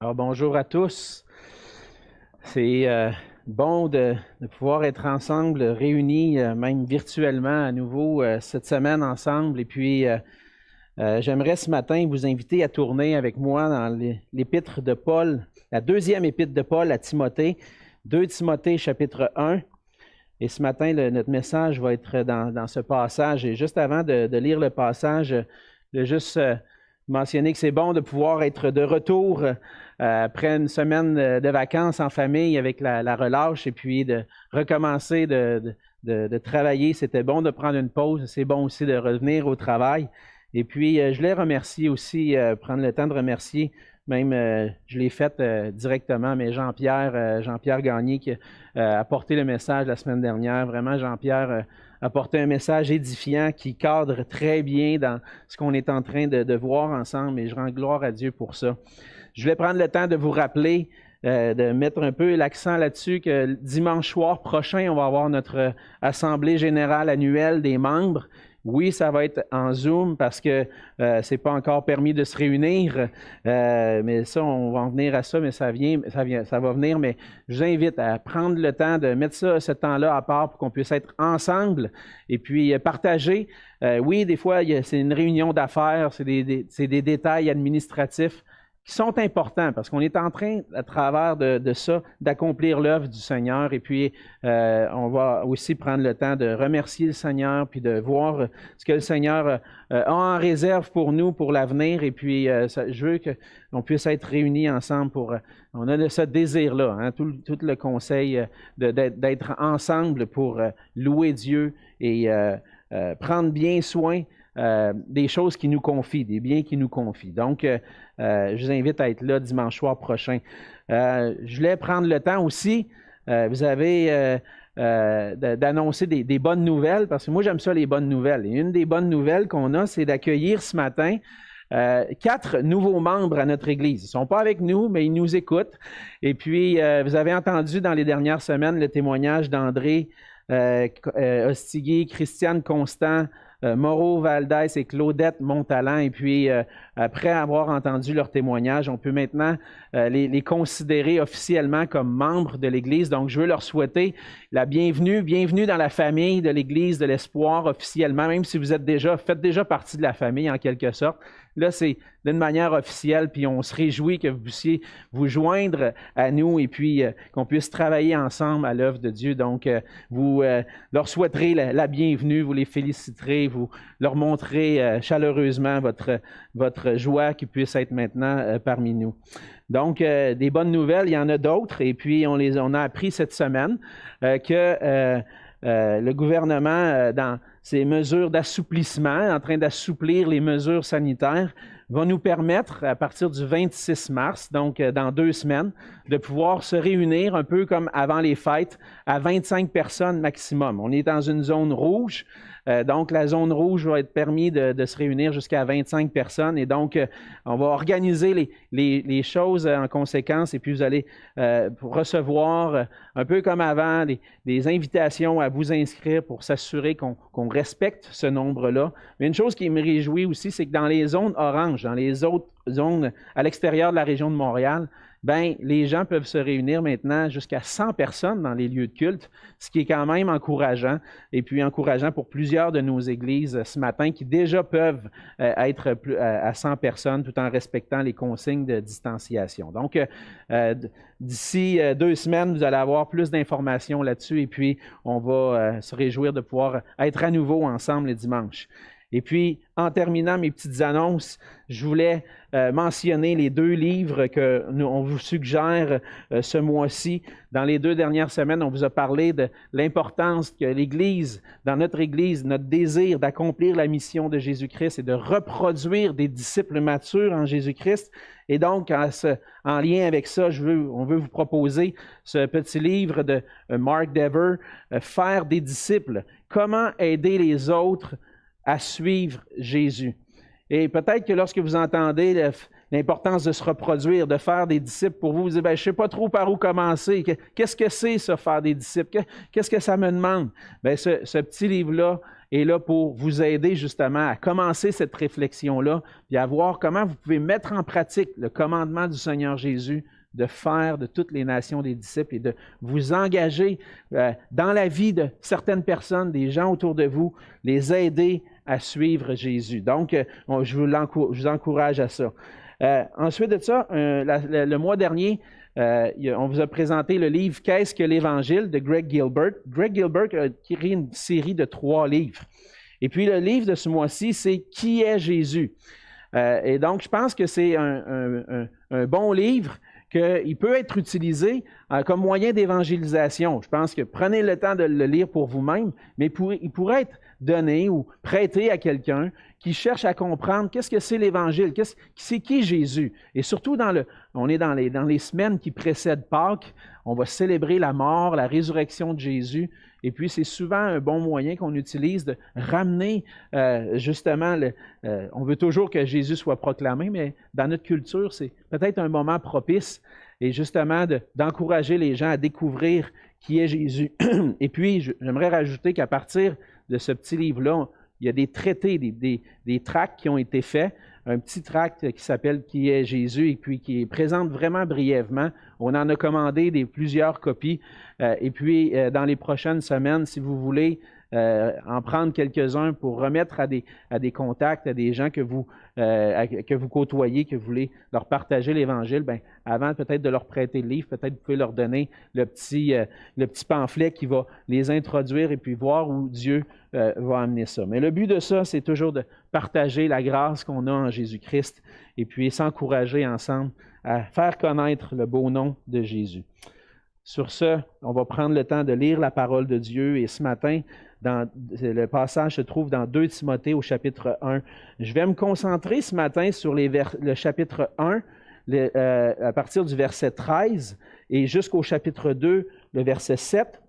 Alors, bonjour à tous. C'est bon de pouvoir être ensemble, réunis, même virtuellement à nouveau cette semaine ensemble. Et puis, j'aimerais ce matin vous inviter à tourner avec moi dans l'épître de Paul, la deuxième épître de Paul à Timothée, 2 Timothée chapitre 1. Et ce matin, notre message va être dans ce passage. Et juste avant de lire le passage, je vais juste mentionner que c'est bon de pouvoir être de retour après une semaine de vacances en famille avec la relâche et puis de recommencer de travailler. C'était bon de prendre une pause. C'est bon aussi de revenir au travail. Et puis, je les remercie aussi, prendre le temps de remercier. Même, je l'ai fait directement, mais Jean-Pierre Gagné qui a porté le message la semaine dernière. Vraiment, Jean-Pierre a porté un message édifiant qui cadre très bien dans ce qu'on est en train de voir ensemble et je rends gloire à Dieu pour ça. Je voulais prendre le temps de vous rappeler, de mettre un peu l'accent là-dessus que dimanche soir prochain, on va avoir notre assemblée générale annuelle des membres. Oui, ça va être en Zoom parce que c'est pas encore permis de se réunir, mais ça, on va en venir à ça, mais ça va venir. Mais je vous invite à prendre le temps de mettre ce temps-là à part pour qu'on puisse être ensemble et puis partager. Oui, des fois, c'est une réunion d'affaires, c'est des détails administratifs qui sont importants parce qu'on est en train, à travers de ça, d'accomplir l'œuvre du Seigneur. Et puis, on va aussi prendre le temps de remercier le Seigneur puis de voir ce que le Seigneur a en réserve pour nous, pour l'avenir. Et puis, je veux qu'on puisse être réunis ensemble pour... on a ce désir-là, hein, tout le conseil d'être ensemble pour louer Dieu et prendre bien soin des choses qui nous confient, des biens qui nous confient. Donc, je vous invite à être là dimanche soir prochain. Je voulais prendre le temps aussi, vous avez d'annoncer des bonnes nouvelles, parce que moi, j'aime ça, les bonnes nouvelles. Et une des bonnes nouvelles qu'on a, c'est d'accueillir ce matin 4 nouveaux membres à notre Église. Ils ne sont pas avec nous, mais ils nous écoutent. Et puis, vous avez entendu dans les dernières semaines le témoignage d'André Ostigui, Christiane Constant, Moreau Valdès et Claudette Montalent. Et puis, après avoir entendu leur témoignage, on peut maintenant les considérer officiellement comme membres de l'Église. Donc, je veux leur souhaiter la bienvenue. Bienvenue dans la famille de l'Église de l'Espoir officiellement, même si vous faites déjà partie de la famille en quelque sorte. Là, c'est d'une manière officielle, puis on se réjouit que vous puissiez vous joindre à nous et puis qu'on puisse travailler ensemble à l'œuvre de Dieu. Donc, vous leur souhaiterez la bienvenue, vous les féliciterez, vous leur montrerez chaleureusement votre joie qui puisse être maintenant parmi nous. Donc, des bonnes nouvelles, il y en a d'autres, et puis on a appris cette semaine que le gouvernement, dans ses mesures d'assouplissement, en train d'assouplir les mesures sanitaires, va nous permettre, à partir du 26 mars, donc dans 2 semaines, de pouvoir se réunir un peu comme avant les fêtes, à 25 personnes maximum. On est dans une zone rouge, donc la zone rouge va être permis de se réunir jusqu'à 25 personnes, et donc on va organiser les choses en conséquence, et puis vous allez recevoir, un peu comme avant, des invitations à vous inscrire pour s'assurer qu'on respecte ce nombre-là. Mais une chose qui me réjouit aussi, c'est que dans les zones oranges, dans les autres zones à l'extérieur de la région de Montréal, ben, les gens peuvent se réunir maintenant jusqu'à 100 personnes dans les lieux de culte, ce qui est quand même encourageant, et puis encourageant pour plusieurs de nos églises ce matin qui déjà peuvent être à 100 personnes tout en respectant les consignes de distanciation. Donc, d'ici 2 semaines, vous allez avoir plus d'informations là-dessus, et puis on va se réjouir de pouvoir être à nouveau ensemble les dimanches. Et puis, en terminant mes petites annonces, je voulais mentionner les 2 livres qu'on vous suggère ce mois-ci. Dans les 2 dernières semaines, on vous a parlé de l'importance que l'Église, dans notre Église, notre désir d'accomplir la mission de Jésus-Christ et de reproduire des disciples matures en Jésus-Christ. Et donc, en lien avec ça, on veut vous proposer ce petit livre de Mark Dever, Faire des disciples. Comment aider les autres à suivre Jésus. Et peut-être que lorsque vous entendez l'importance de se reproduire, de faire des disciples pour vous. Vous dites, je ne sais pas trop par où commencer. Qu'est-ce que c'est, ça, faire des disciples? Qu'est-ce que ça me demande? Bien, ce petit livre-là est là pour vous aider justement à commencer cette réflexion-là, puis à voir comment vous pouvez mettre en pratique le commandement du Seigneur Jésus de faire de toutes les nations des disciples et de vous engager dans la vie de certaines personnes, des gens autour de vous, les aider à suivre Jésus. Donc, je vous encourage à ça. Ensuite de ça, le mois dernier, on vous a présenté le livre « Qu'est-ce que l'Évangile » de Greg Gilbert. Greg Gilbert a écrit une série de 3 livres. Et puis, le livre de ce mois-ci, c'est « Qui est Jésus ?» Et donc, je pense que c'est un bon livre qu'il peut être utilisé comme moyen d'évangélisation. Je pense que prenez le temps de le lire pour vous-même, mais il pourrait être donné ou prêté à quelqu'un qui cherche à comprendre qu'est-ce que c'est l'Évangile, c'est qui Jésus. Et surtout, on est dans les semaines qui précèdent Pâques, on va célébrer la mort, la résurrection de Jésus. Et puis, c'est souvent un bon moyen qu'on utilise de ramener justement, on veut toujours que Jésus soit proclamé, mais dans notre culture, c'est peut-être un moment propice et justement d'encourager les gens à découvrir qui est Jésus. Et puis, j'aimerais rajouter qu'à partir de ce petit livre-là, il y a des traités, des tracts qui ont été faits. Un petit tract qui s'appelle « Qui est Jésus » et puis qui présente vraiment brièvement. On en a commandé plusieurs copies. Et puis, dans les prochaines semaines, si vous voulez en prendre quelques-uns pour remettre à des contacts, à des gens que vous côtoyez, que vous voulez leur partager l'Évangile, bien, avant peut-être de leur prêter le livre, peut-être vous pouvez leur donner le petit pamphlet qui va les introduire et puis voir où Dieu va amener ça. Mais le but de ça, c'est toujours de partager la grâce qu'on a en Jésus-Christ et puis s'encourager ensemble à faire connaître le beau nom de Jésus. Sur ce, on va prendre le temps de lire la parole de Dieu et ce matin, le passage se trouve dans 2 Timothée au chapitre 1. Je vais me concentrer ce matin sur le chapitre 1, à partir du verset 13 et jusqu'au chapitre 2, le verset 7.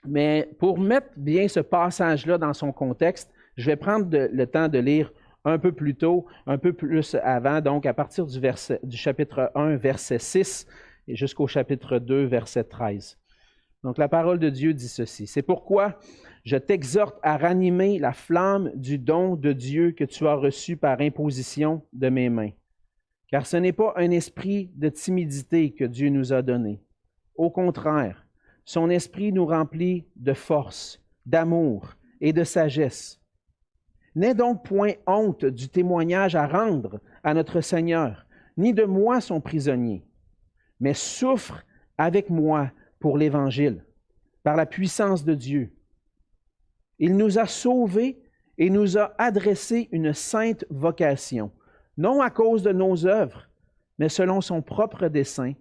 Mais pour mettre bien ce passage-là dans son contexte, je vais prendre le temps de lire un peu plus tôt, un peu plus avant, donc à partir du chapitre 1, verset 6 et jusqu'au chapitre 2, verset 13. Donc la parole de Dieu dit ceci. « C'est pourquoi je t'exhorte à ranimer la flamme du don de Dieu que tu as reçu par imposition de mes mains. Car ce n'est pas un esprit de timidité que Dieu nous a donné. Au contraire, son esprit nous remplit de force, d'amour et de sagesse. N'aie donc point honte du témoignage à rendre à notre Seigneur, ni de moi son prisonnier, mais souffre avec moi pour l'Évangile, par la puissance de Dieu. Il nous a sauvés et nous a adressé une sainte vocation, non à cause de nos œuvres, mais selon son propre dessein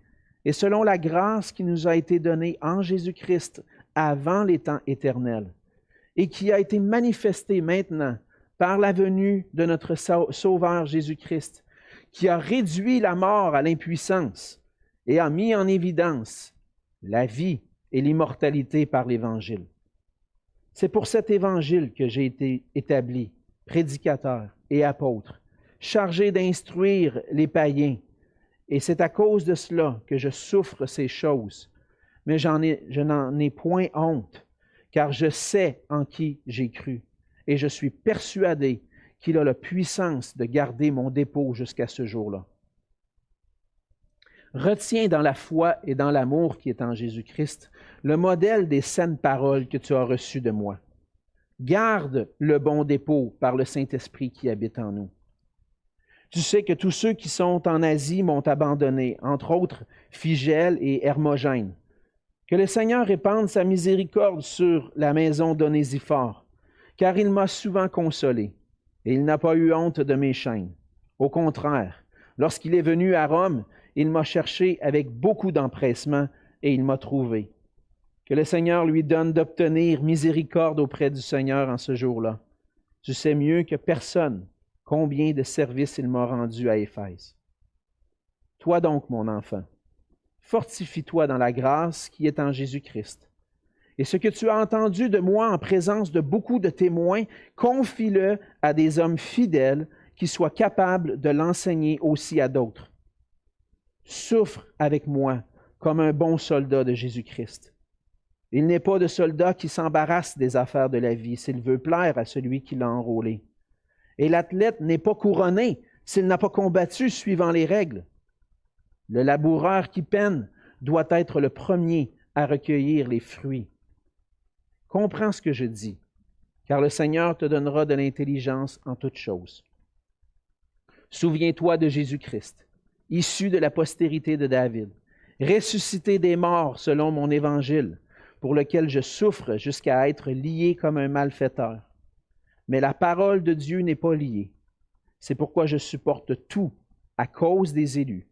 et selon la grâce qui nous a été donnée en Jésus-Christ avant les temps éternels, et qui a été manifestée maintenant par la venue de notre Sauveur Jésus-Christ, qui a réduit la mort à l'impuissance et a mis en évidence la vie et l'immortalité par l'Évangile. C'est pour cet Évangile que j'ai été établi, prédicateur et apôtre, chargé d'instruire les païens, et c'est à cause de cela que je souffre ces choses. Mais je n'en ai point honte, car je sais en qui j'ai cru, et je suis persuadé qu'il a la puissance de garder mon dépôt jusqu'à ce jour-là. Retiens dans la foi et dans l'amour qui est en Jésus-Christ le modèle des saines paroles que tu as reçues de moi. Garde le bon dépôt par le Saint-Esprit qui habite en nous. Tu sais que tous ceux qui sont en Asie m'ont abandonné, entre autres Phygèle et Hermogène. Que le Seigneur répande sa miséricorde sur la maison d'Onésiphore, car il m'a souvent consolé, et il n'a pas eu honte de mes chaînes. Au contraire, lorsqu'il est venu à Rome, il m'a cherché avec beaucoup d'empressement et il m'a trouvé. Que le Seigneur lui donne d'obtenir miséricorde auprès du Seigneur en ce jour-là. Tu sais mieux que personne combien de services il m'a rendu à Éphèse. Toi donc, mon enfant, fortifie-toi dans la grâce qui est en Jésus-Christ. Et ce que tu as entendu de moi en présence de beaucoup de témoins, confie-le à des hommes fidèles qui soit capable de l'enseigner aussi à d'autres. Souffre avec moi comme un bon soldat de Jésus-Christ. Il n'est pas de soldat qui s'embarrasse des affaires de la vie s'il veut plaire à celui qui l'a enrôlé. Et l'athlète n'est pas couronné s'il n'a pas combattu suivant les règles. Le laboureur qui peine doit être le premier à recueillir les fruits. Comprends ce que je dis, car le Seigneur te donnera de l'intelligence en toutes choses. Souviens-toi de Jésus-Christ, issu de la postérité de David, ressuscité des morts selon mon évangile, pour lequel je souffre jusqu'à être lié comme un malfaiteur. Mais la parole de Dieu n'est pas liée. C'est pourquoi je supporte tout à cause des élus,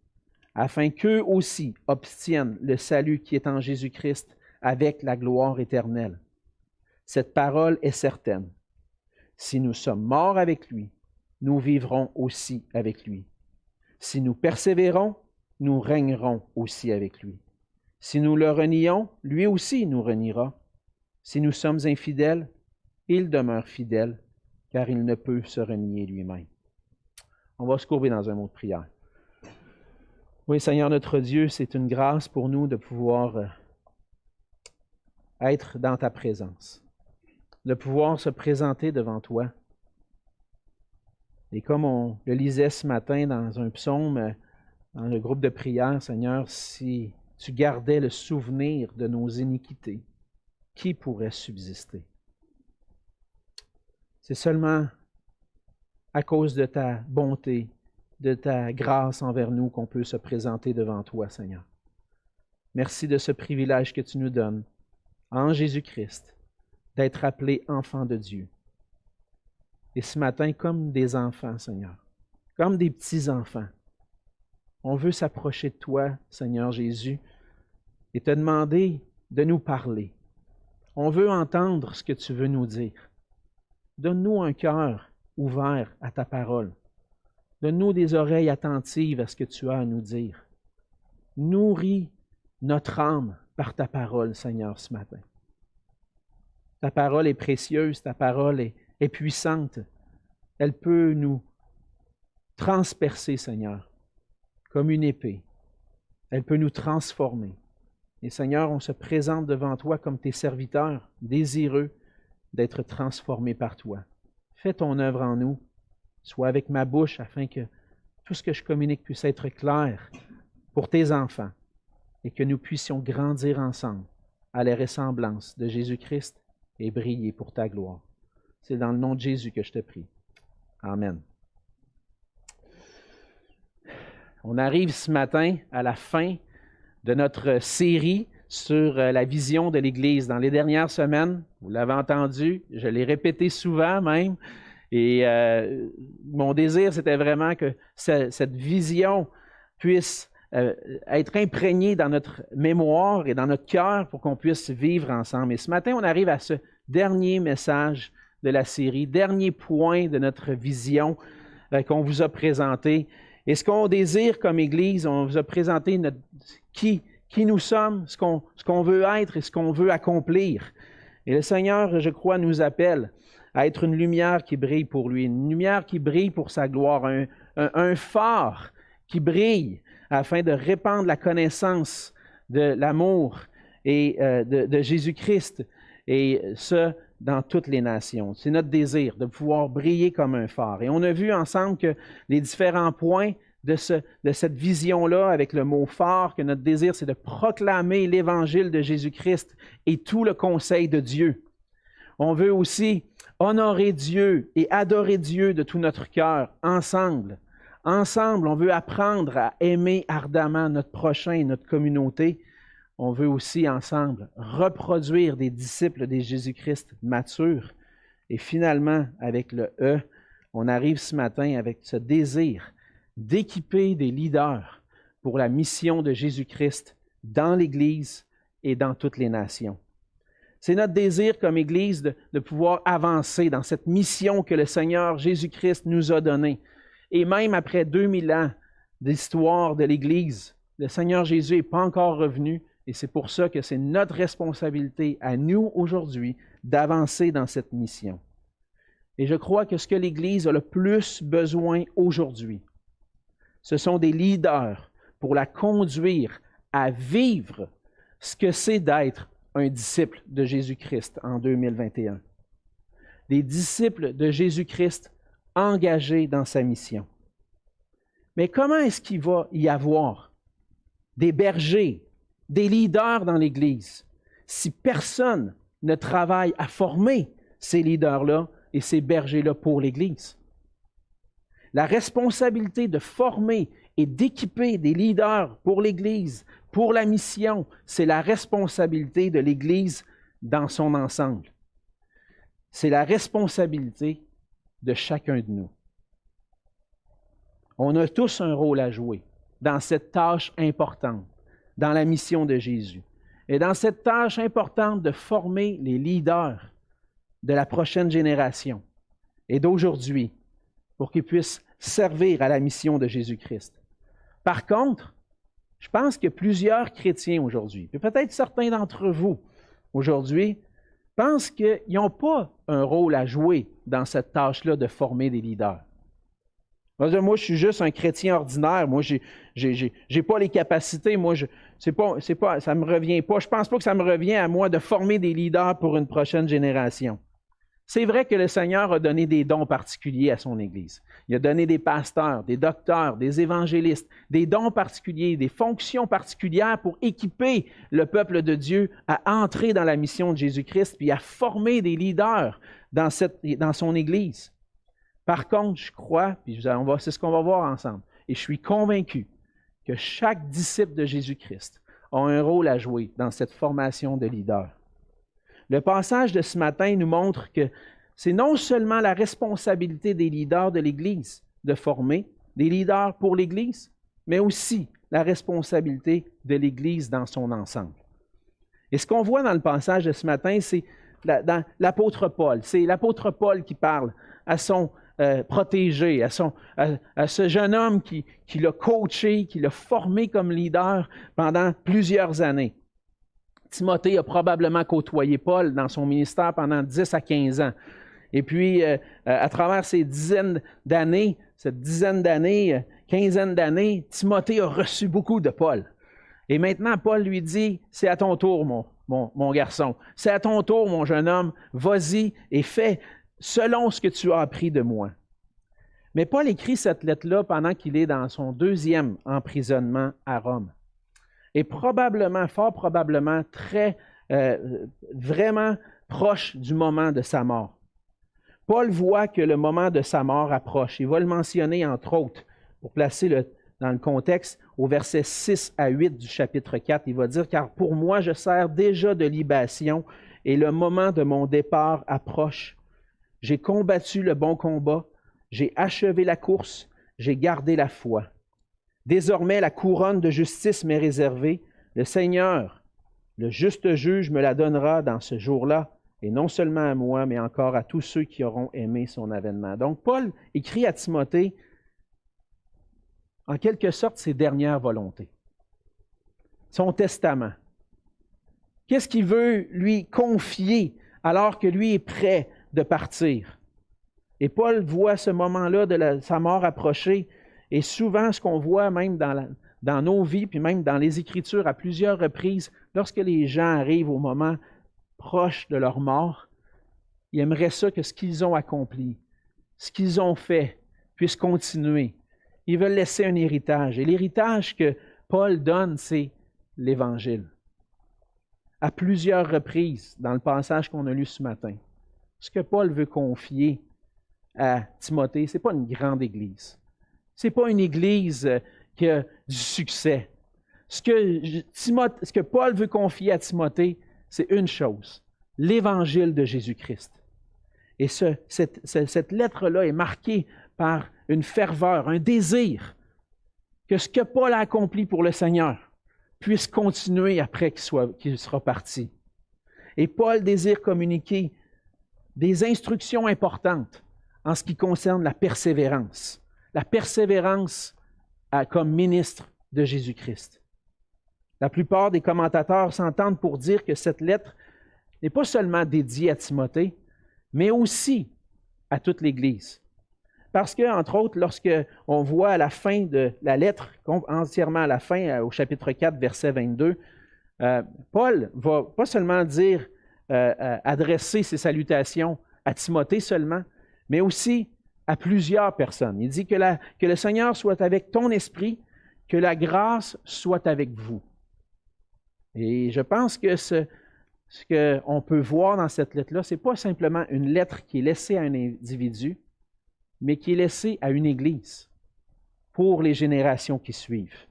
afin qu'eux aussi obtiennent le salut qui est en Jésus-Christ avec la gloire éternelle. Cette parole est certaine. Si nous sommes morts avec lui, nous vivrons aussi avec lui. Si nous persévérons, nous régnerons aussi avec lui. Si nous le renions, lui aussi nous reniera. Si nous sommes infidèles, il demeure fidèle, car il ne peut se renier lui-même. On va se courber dans un mot de prière. Oui, Seigneur notre Dieu, c'est une grâce pour nous de pouvoir être dans ta présence, de pouvoir se présenter devant toi. Et comme on le lisait ce matin dans un psaume, dans le groupe de prière, Seigneur, si tu gardais le souvenir de nos iniquités, qui pourrait subsister? C'est seulement à cause de ta bonté, de ta grâce envers nous qu'on peut se présenter devant toi, Seigneur. Merci de ce privilège que tu nous donnes, en Jésus-Christ, d'être appelés enfants de Dieu. Et ce matin, comme des enfants, Seigneur, comme des petits-enfants, on veut s'approcher de toi, Seigneur Jésus, et te demander de nous parler. On veut entendre ce que tu veux nous dire. Donne-nous un cœur ouvert à ta parole. Donne-nous des oreilles attentives à ce que tu as à nous dire. Nourris notre âme par ta parole, Seigneur, ce matin. Ta parole est précieuse, ta parole est puissante. Elle peut nous transpercer, Seigneur, comme une épée. Elle peut nous transformer. Et Seigneur, on se présente devant toi comme tes serviteurs, désireux d'être transformés par toi. Fais ton œuvre en nous. Sois avec ma bouche afin que tout ce que je communique puisse être clair pour tes enfants et que nous puissions grandir ensemble à la ressemblance de Jésus-Christ et briller pour ta gloire. C'est dans le nom de Jésus que je te prie. Amen. On arrive ce matin à la fin de notre série sur la vision de l'Église. Dans les dernières semaines, vous l'avez entendu, je l'ai répété souvent même, et mon désir, c'était vraiment que cette vision puisse être imprégnée dans notre mémoire et dans notre cœur pour qu'on puisse vivre ensemble. Et ce matin, on arrive à ce dernier message de la série, dernier point de notre vision qu'on vous a présenté. Et ce qu'on désire comme Église, on vous a présenté qui nous sommes, ce qu'on veut être et ce qu'on veut accomplir. Et le Seigneur, je crois, nous appelle à être une lumière qui brille pour lui, une lumière qui brille pour sa gloire, un phare qui brille afin de répandre la connaissance de l'amour et de Jésus-Christ, et ce, dans toutes les nations. C'est notre désir de pouvoir briller comme un phare. Et on a vu ensemble que les différents points de cette vision-là, avec le mot phare, que notre désir, c'est de proclamer l'Évangile de Jésus-Christ et tout le conseil de Dieu. On veut aussi honorer Dieu et adorer Dieu de tout notre cœur, ensemble. Ensemble, on veut apprendre à aimer ardemment notre prochain et notre communauté. On veut aussi, ensemble, reproduire des disciples de Jésus-Christ matures. Et finalement, avec le « E », on arrive ce matin avec ce désir d'équiper des leaders pour la mission de Jésus-Christ dans l'Église et dans toutes les nations. C'est notre désir comme Église de pouvoir avancer dans cette mission que le Seigneur Jésus-Christ nous a donnée. Et même après 2000 ans d'histoire de l'Église, le Seigneur Jésus n'est pas encore revenu, et c'est pour ça que c'est notre responsabilité à nous aujourd'hui d'avancer dans cette mission. Et je crois que ce que l'Église a le plus besoin aujourd'hui, ce sont des leaders pour la conduire à vivre ce que c'est d'être un disciple de Jésus-Christ en 2021. Des disciples de Jésus-Christ engagés dans sa mission. Mais comment est-ce qu'il va y avoir des bergers, des leaders dans l'Église, si personne ne travaille à former ces leaders-là et ces bergers-là pour l'Église? La responsabilité de former et d'équiper des leaders pour l'Église, pour la mission, c'est la responsabilité de l'Église dans son ensemble. C'est la responsabilité de chacun de nous. On a tous un rôle à jouer dans cette tâche importante, dans la mission de Jésus. Et dans cette tâche importante de former les leaders de la prochaine génération et d'aujourd'hui pour qu'ils puissent servir à la mission de Jésus-Christ. Par contre, je pense que plusieurs chrétiens aujourd'hui, et peut-être certains d'entre vous aujourd'hui, pensent qu'ils n'ont pas un rôle à jouer dans cette tâche-là de former des leaders. Moi, je suis juste un chrétien ordinaire. Moi, j'ai pas les capacités. Moi, ça me revient pas. Je pense pas que ça me revient à moi de former des leaders pour une prochaine génération. C'est vrai que le Seigneur a donné des dons particuliers à son Église. Il a donné des pasteurs, des docteurs, des évangélistes, des dons particuliers, des fonctions particulières pour équiper le peuple de Dieu à entrer dans la mission de Jésus-Christ puis à former des leaders dans son Église. Par contre, je crois, puis c'est ce qu'on va voir ensemble, et je suis convaincu que chaque disciple de Jésus-Christ a un rôle à jouer dans cette formation de leaders. Le passage de ce matin nous montre que c'est non seulement la responsabilité des leaders de l'Église de former des leaders pour l'Église, mais aussi la responsabilité de l'Église dans son ensemble. Et ce qu'on voit dans le passage de ce matin, c'est dans l'apôtre Paul. C'est l'apôtre Paul qui parle à son protégé, à ce jeune homme qui l'a coaché, qui l'a formé comme leader pendant plusieurs années. Timothée a probablement côtoyé Paul dans son ministère pendant 10 à 15 ans. Et puis, à travers cette dizaine d'années, quinzaine d'années, Timothée a reçu beaucoup de Paul. Et maintenant, Paul lui dit, c'est à ton tour, mon garçon. C'est à ton tour, mon jeune homme. Vas-y et fais selon ce que tu as appris de moi. Mais Paul écrit cette lettre-là pendant qu'il est dans son 2e emprisonnement à Rome. Et probablement, fort probablement, vraiment proche du moment de sa mort. Paul voit que le moment de sa mort approche. Il va le mentionner, entre autres, pour placer dans le contexte, au verset 6 à 8 du chapitre 4. Il va dire « Car pour moi, je sers déjà de libation et le moment de mon départ approche. J'ai combattu le bon combat, j'ai achevé la course, j'ai gardé la foi. Désormais, la couronne de justice m'est réservée. Le Seigneur, le juste juge, me la donnera dans ce jour-là, et non seulement à moi, mais encore à tous ceux qui auront aimé son avènement. » Donc, Paul écrit à Timothée, en quelque sorte, ses dernières volontés, son testament. Qu'est-ce qu'il veut lui confier alors que lui est prêt de partir? Et Paul voit ce moment-là de sa mort approcher. Et souvent, ce qu'on voit même dans nos vies, puis même dans les Écritures à plusieurs reprises, lorsque les gens arrivent au moment proche de leur mort, ils aimeraient ça que ce qu'ils ont accompli, ce qu'ils ont fait, puisse continuer. Ils veulent laisser un héritage. Et l'héritage que Paul donne, c'est l'Évangile. À plusieurs reprises, dans le passage qu'on a lu ce matin, ce que Paul veut confier à Timothée, ce n'est pas une grande église. Ce n'est pas une église qui a du succès. Ce que Paul veut confier à Timothée, c'est une chose, l'Évangile de Jésus-Christ. Et cette lettre-là est marquée par une ferveur, un désir que ce que Paul a accompli pour le Seigneur puisse continuer après qu'il sera parti. Et Paul désire communiquer des instructions importantes en ce qui concerne la persévérance comme ministre de Jésus-Christ. La plupart des commentateurs s'entendent pour dire que cette lettre n'est pas seulement dédiée à Timothée, mais aussi à toute l'Église. Parce que, entre autres, lorsque on voit à la fin de la lettre, entièrement à la fin, au chapitre 4, verset 22, Paul va pas seulement dire, adresser ses salutations à Timothée seulement, mais aussi à plusieurs personnes. Il dit que le Seigneur soit avec ton esprit, que la grâce soit avec vous. Et je pense que ce qu'on peut voir dans cette lettre-là, ce n'est pas simplement une lettre qui est laissée à un individu, mais qui est laissée à une Église pour les générations qui suivent.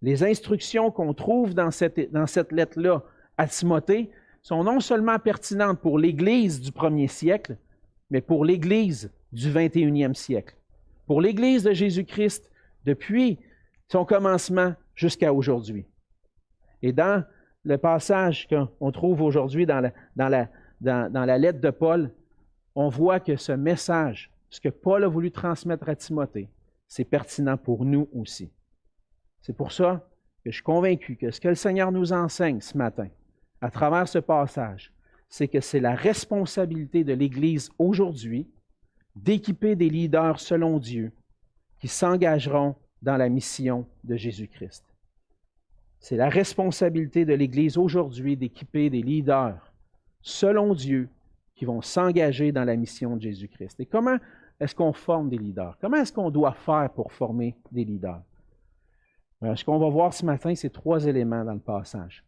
Les instructions qu'on trouve dans cette lettre-là à Timothée sont non seulement pertinentes pour l'Église du 1er siècle, mais pour l'Église du 21e siècle, pour l'Église de Jésus-Christ depuis son commencement jusqu'à aujourd'hui. Et dans le passage qu'on trouve aujourd'hui dans la lettre de Paul, on voit que ce message, ce que Paul a voulu transmettre à Timothée, c'est pertinent pour nous aussi. C'est pour ça que je suis convaincu que ce que le Seigneur nous enseigne ce matin, à travers ce passage, c'est que c'est la responsabilité de l'Église aujourd'hui d'équiper des leaders selon Dieu qui s'engageront dans la mission de Jésus-Christ. C'est la responsabilité de l'Église aujourd'hui d'équiper des leaders selon Dieu qui vont s'engager dans la mission de Jésus-Christ. Et comment est-ce qu'on forme des leaders? Comment est-ce qu'on doit faire pour former des leaders? Alors, ce qu'on va voir ce matin, c'est 3 éléments dans le passage.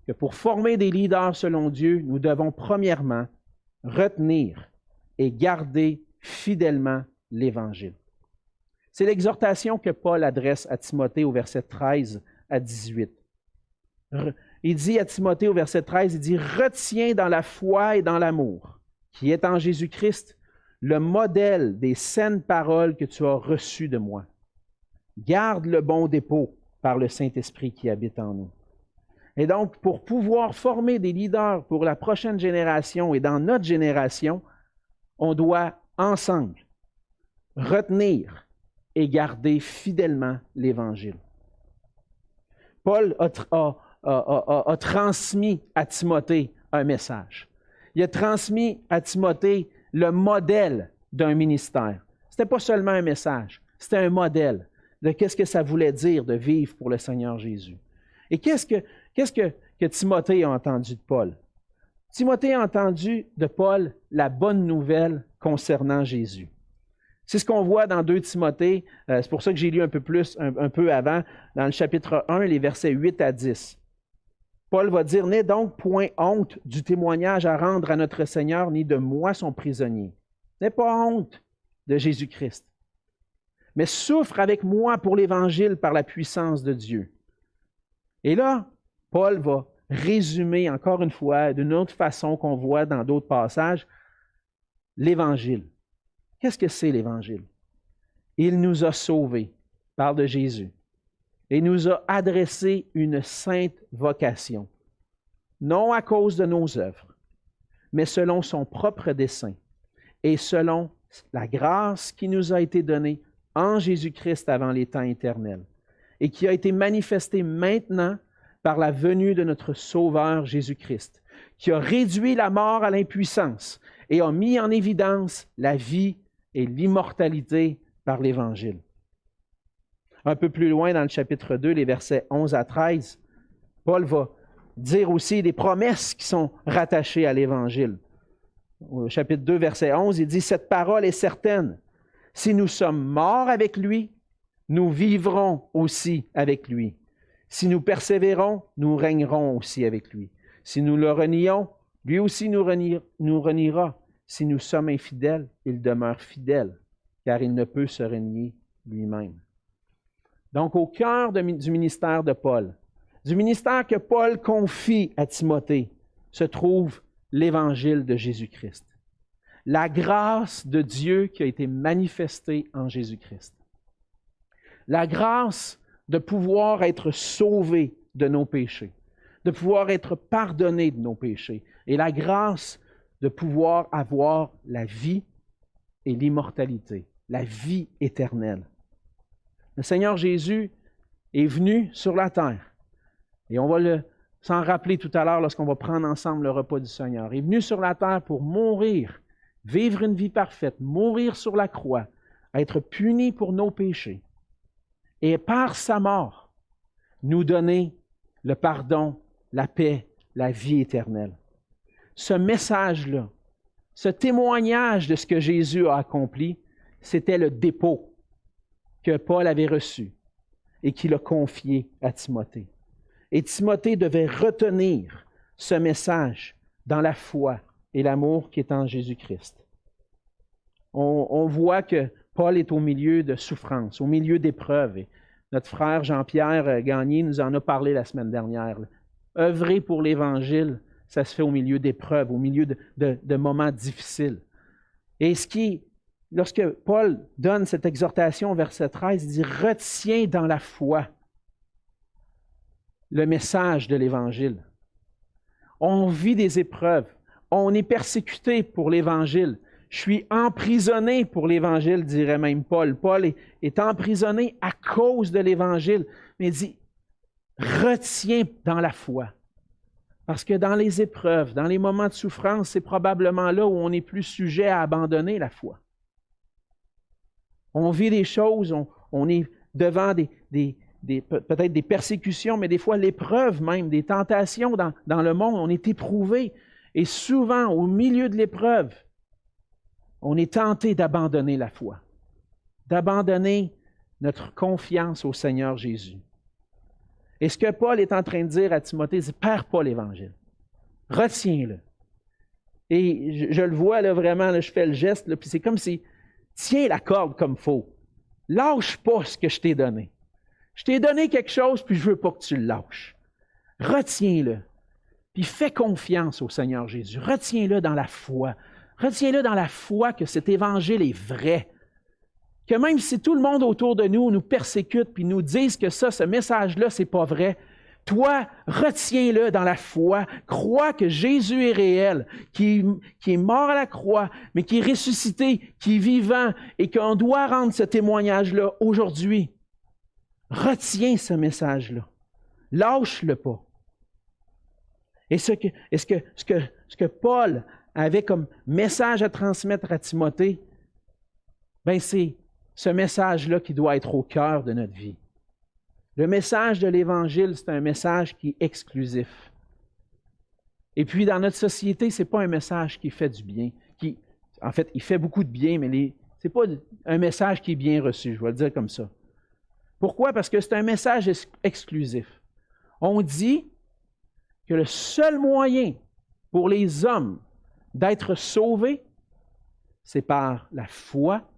Que pour former des leaders selon Dieu, nous devons premièrement retenir et garder fidèlement l'Évangile. C'est l'exhortation que Paul adresse à Timothée au verset 13 à 18. Il dit à Timothée au verset 13, il dit « Retiens dans la foi et dans l'amour, qui est en Jésus-Christ, le modèle des saines paroles que tu as reçues de moi. Garde le bon dépôt par le Saint-Esprit qui habite en nous. » Et donc, pour pouvoir former des leaders pour la prochaine génération et dans notre génération, on doit ensemble retenir et garder fidèlement l'Évangile. Paul a transmis à Timothée un message. Il a transmis à Timothée le modèle d'un ministère. Ce n'était pas seulement un message, c'était un modèle de qu'est-ce que ça voulait dire de vivre pour le Seigneur Jésus. Et qu'est-ce que Timothée a entendu de Paul? Timothée a entendu de Paul la bonne nouvelle concernant Jésus. C'est ce qu'on voit dans 2 Timothée, c'est pour ça que j'ai lu un peu avant, dans le chapitre 1, les versets 8 à 10. Paul va dire « N'aie donc point honte du témoignage à rendre à notre Seigneur, ni de moi son prisonnier. N'aie pas honte de Jésus-Christ, mais souffre avec moi pour l'Évangile par la puissance de Dieu. » Et là, Paul va résumer encore une fois, d'une autre façon qu'on voit dans d'autres passages, l'Évangile. Qu'est-ce que c'est l'Évangile? Il nous a sauvés, parle de Jésus, et nous a adressé une sainte vocation, non à cause de nos œuvres, mais selon son propre dessein et selon la grâce qui nous a été donnée en Jésus-Christ avant les temps éternels et qui a été manifestée maintenant par la venue de notre Sauveur Jésus-Christ, qui a réduit la mort à l'impuissance et a mis en évidence la vie et l'immortalité par l'Évangile. Un peu plus loin dans le chapitre 2, les versets 11 à 13, Paul va dire aussi des promesses qui sont rattachées à l'Évangile. Au chapitre 2, verset 11, il dit « Cette parole est certaine. Si nous sommes morts avec lui, nous vivrons aussi avec lui. Si nous persévérons, nous régnerons aussi avec lui. Si nous le renions, lui aussi nous reniera. Si nous sommes infidèles, il demeure fidèle, car il ne peut se renier lui-même. » Donc, au cœur du ministère de Paul, du ministère que Paul confie à Timothée, se trouve l'Évangile de Jésus-Christ. La grâce de Dieu qui a été manifestée en Jésus-Christ. La grâce de pouvoir être sauvé de nos péchés, de pouvoir être pardonné de nos péchés, et la grâce de pouvoir avoir la vie et l'immortalité, la vie éternelle. Le Seigneur Jésus est venu sur la terre, et on va s'en rappeler tout à l'heure lorsqu'on va prendre ensemble le repas du Seigneur. Il est venu sur la terre pour mourir vivre une vie parfaite, mourir sur la croix, être puni pour nos péchés, et par sa mort, nous donner le pardon, la paix, la vie éternelle. Ce message-là, ce témoignage de ce que Jésus a accompli, c'était le dépôt que Paul avait reçu et qu'il a confié à Timothée. Et Timothée devait retenir ce message dans la foi et l'amour qui est en Jésus-Christ. On voit que Paul est au milieu de souffrances, au milieu d'épreuves. Et notre frère Jean-Pierre Gagné nous en a parlé la semaine dernière. Œuvrer pour l'Évangile, ça se fait au milieu d'épreuves, au milieu de moments difficiles. Et lorsque Paul donne cette exhortation au verset 13, il dit « Retiens dans la foi le message de l'Évangile. » On vit des épreuves, on est persécuté pour l'Évangile. Je suis emprisonné pour l'Évangile, dirait même Paul. Paul est emprisonné à cause de l'Évangile. Mais il dit « Retiens dans la foi. » Parce que dans les épreuves, dans les moments de souffrance, c'est probablement là où on est plus sujet à abandonner la foi. On vit des choses, on est devant peut-être des persécutions, mais des fois l'épreuve même, des tentations dans le monde, on est éprouvé. Et souvent, au milieu de l'épreuve, on est tenté d'abandonner la foi, d'abandonner notre confiance au Seigneur Jésus. Et ce que Paul est en train de dire à Timothée, c'est « Perds pas l'Évangile. Retiens-le. » Et je le vois là, vraiment, là, je fais le geste, là, puis c'est comme si, tiens la corde comme il faut. Lâche pas ce que je t'ai donné. Je t'ai donné quelque chose, puis je veux pas que tu le lâches. Retiens-le. Puis fais confiance au Seigneur Jésus. Retiens-le dans la foi. Retiens-le dans la foi que cet Évangile est vrai. Que même si tout le monde autour de nous persécute puis nous disent que ce message-là, c'est pas vrai, toi, retiens-le dans la foi. Crois que Jésus est réel, qui est mort à la croix, mais qui est ressuscité, qui est vivant et qu'on doit rendre ce témoignage-là aujourd'hui. Retiens ce message-là. Lâche-le pas. Et ce que Paul avait comme message à transmettre à Timothée, ben c'est ce message-là qui doit être au cœur de notre vie. Le message de l'Évangile, c'est un message qui est exclusif. Et puis, dans notre société, ce n'est pas un message qui fait du bien. En fait, il fait beaucoup de bien, mais ce n'est pas un message qui est bien reçu, je vais le dire comme ça. Pourquoi? Parce que c'est un message exclusif. On dit que le seul moyen pour les hommes d'être sauvés, c'est par la foi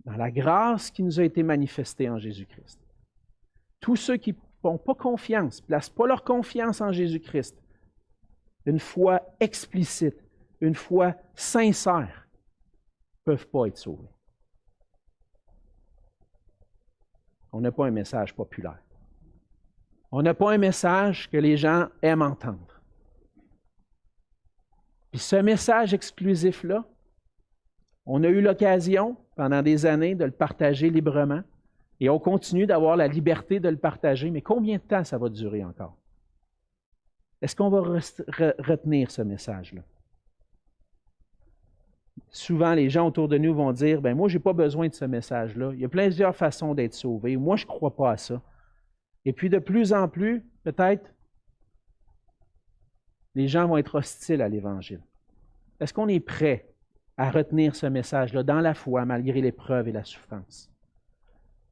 dans la grâce qui nous a été manifestée en Jésus-Christ. Tous ceux qui n'ont pas confiance, ne placent pas leur confiance en Jésus-Christ, une foi explicite, une foi sincère, ne peuvent pas être sauvés. On n'a pas un message populaire. On n'a pas un message que les gens aiment entendre. Puis ce message exclusif-là, on a eu l'occasion, pendant des années, de le partager librement et on continue d'avoir la liberté de le partager, mais combien de temps ça va durer encore? Est-ce qu'on va retenir ce message-là? Souvent, les gens autour de nous vont dire, « Ben moi, je n'ai pas besoin de ce message-là. Il y a plusieurs façons d'être sauvé. Moi, je ne crois pas à ça. » Et puis, de plus en plus, peut-être, les gens vont être hostiles à l'Évangile. Est-ce qu'on est prêt à retenir ce message-là dans la foi, malgré l'épreuve et la souffrance?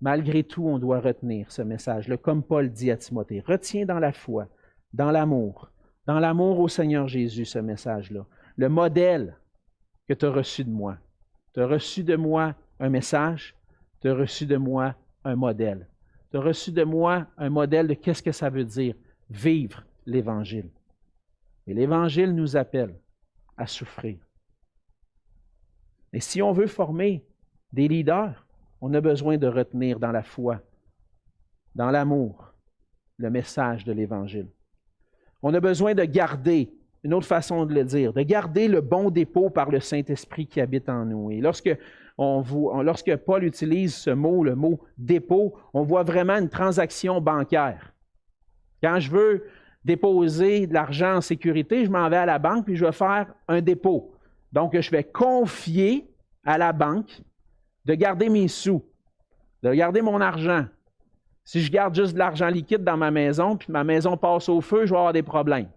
Malgré tout, on doit retenir ce message-là, comme Paul dit à Timothée. Retiens dans la foi, dans l'amour au Seigneur Jésus, ce message-là. Le modèle que tu as reçu de moi. Tu as reçu de moi un message, tu as reçu de moi un modèle. Tu as reçu de moi un modèle de qu'est-ce que ça veut dire, vivre l'Évangile. Et l'Évangile nous appelle à souffrir. Et si on veut former des leaders, on a besoin de retenir dans la foi, dans l'amour, le message de l'Évangile. On a besoin de garder, une autre façon de le dire, de garder le bon dépôt par le Saint-Esprit qui habite en nous. Et lorsque Paul utilise ce mot, le mot dépôt, on voit vraiment une transaction bancaire. Quand je veux déposer de l'argent en sécurité, je m'en vais à la banque puis je vais faire un dépôt. Donc, je vais confier à la banque de garder mes sous, de garder mon argent. Si je garde juste de l'argent liquide dans ma maison, puis ma maison passe au feu, je vais avoir des problèmes.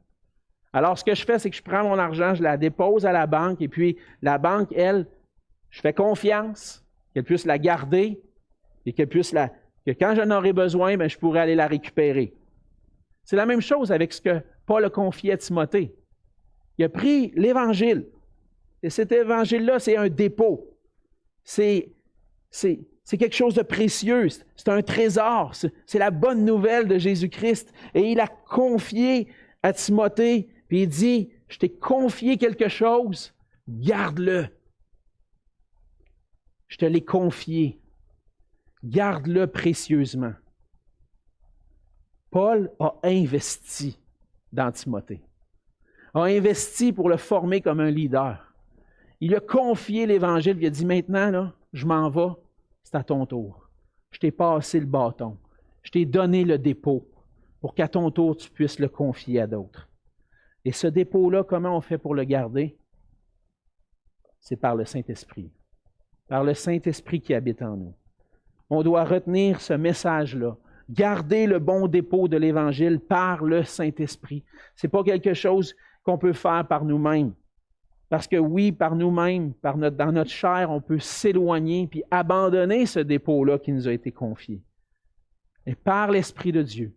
Alors, ce que je fais, c'est que je prends mon argent, je la dépose à la banque, et puis la banque, elle, je fais confiance qu'elle puisse la garder et qu'elle puisse que quand j'en aurai besoin, bien, je pourrai aller la récupérer. C'est la même chose avec ce que Paul a confié à Timothée. Il a pris l'Évangile. Et cet Évangile-là, c'est un dépôt. C'est quelque chose de précieux. C'est un trésor. C'est la bonne nouvelle de Jésus-Christ. Et il a confié à Timothée, puis il dit, je t'ai confié quelque chose, garde-le. Je te l'ai confié. Garde-le précieusement. Paul a investi dans Timothée. A investi pour le former comme un leader. Il a confié l'Évangile, il a dit, maintenant, là, je m'en vais, c'est à ton tour. Je t'ai passé le bâton. Je t'ai donné le dépôt pour qu'à ton tour, tu puisses le confier à d'autres. Et ce dépôt-là, comment on fait pour le garder? C'est par le Saint-Esprit. Par le Saint-Esprit qui habite en nous. On doit retenir ce message-là. Garder le bon dépôt de l'Évangile par le Saint-Esprit. Ce n'est pas quelque chose qu'on peut faire par nous-mêmes. Parce que oui, par nous-mêmes, dans notre chair, on peut s'éloigner puis abandonner ce dépôt-là qui nous a été confié. Et par l'Esprit de Dieu,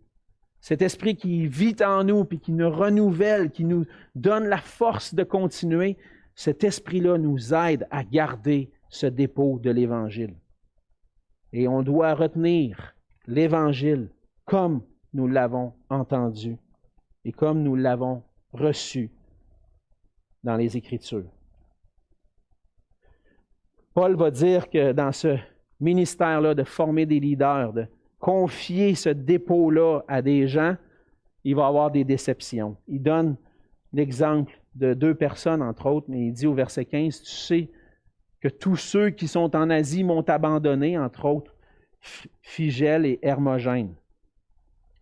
cet Esprit qui vit en nous puis qui nous renouvelle, qui nous donne la force de continuer, cet Esprit-là nous aide à garder ce dépôt de l'Évangile. Et on doit retenir l'Évangile comme nous l'avons entendu et comme nous l'avons reçu dans les Écritures. Paul va dire que dans ce ministère-là de former des leaders, de confier ce dépôt-là à des gens, il va y avoir des déceptions. Il donne l'exemple de 2 personnes, entre autres, mais il dit au verset 15, « Tu sais que tous ceux qui sont en Asie m'ont abandonné, entre autres, Phygèle et Hermogène. »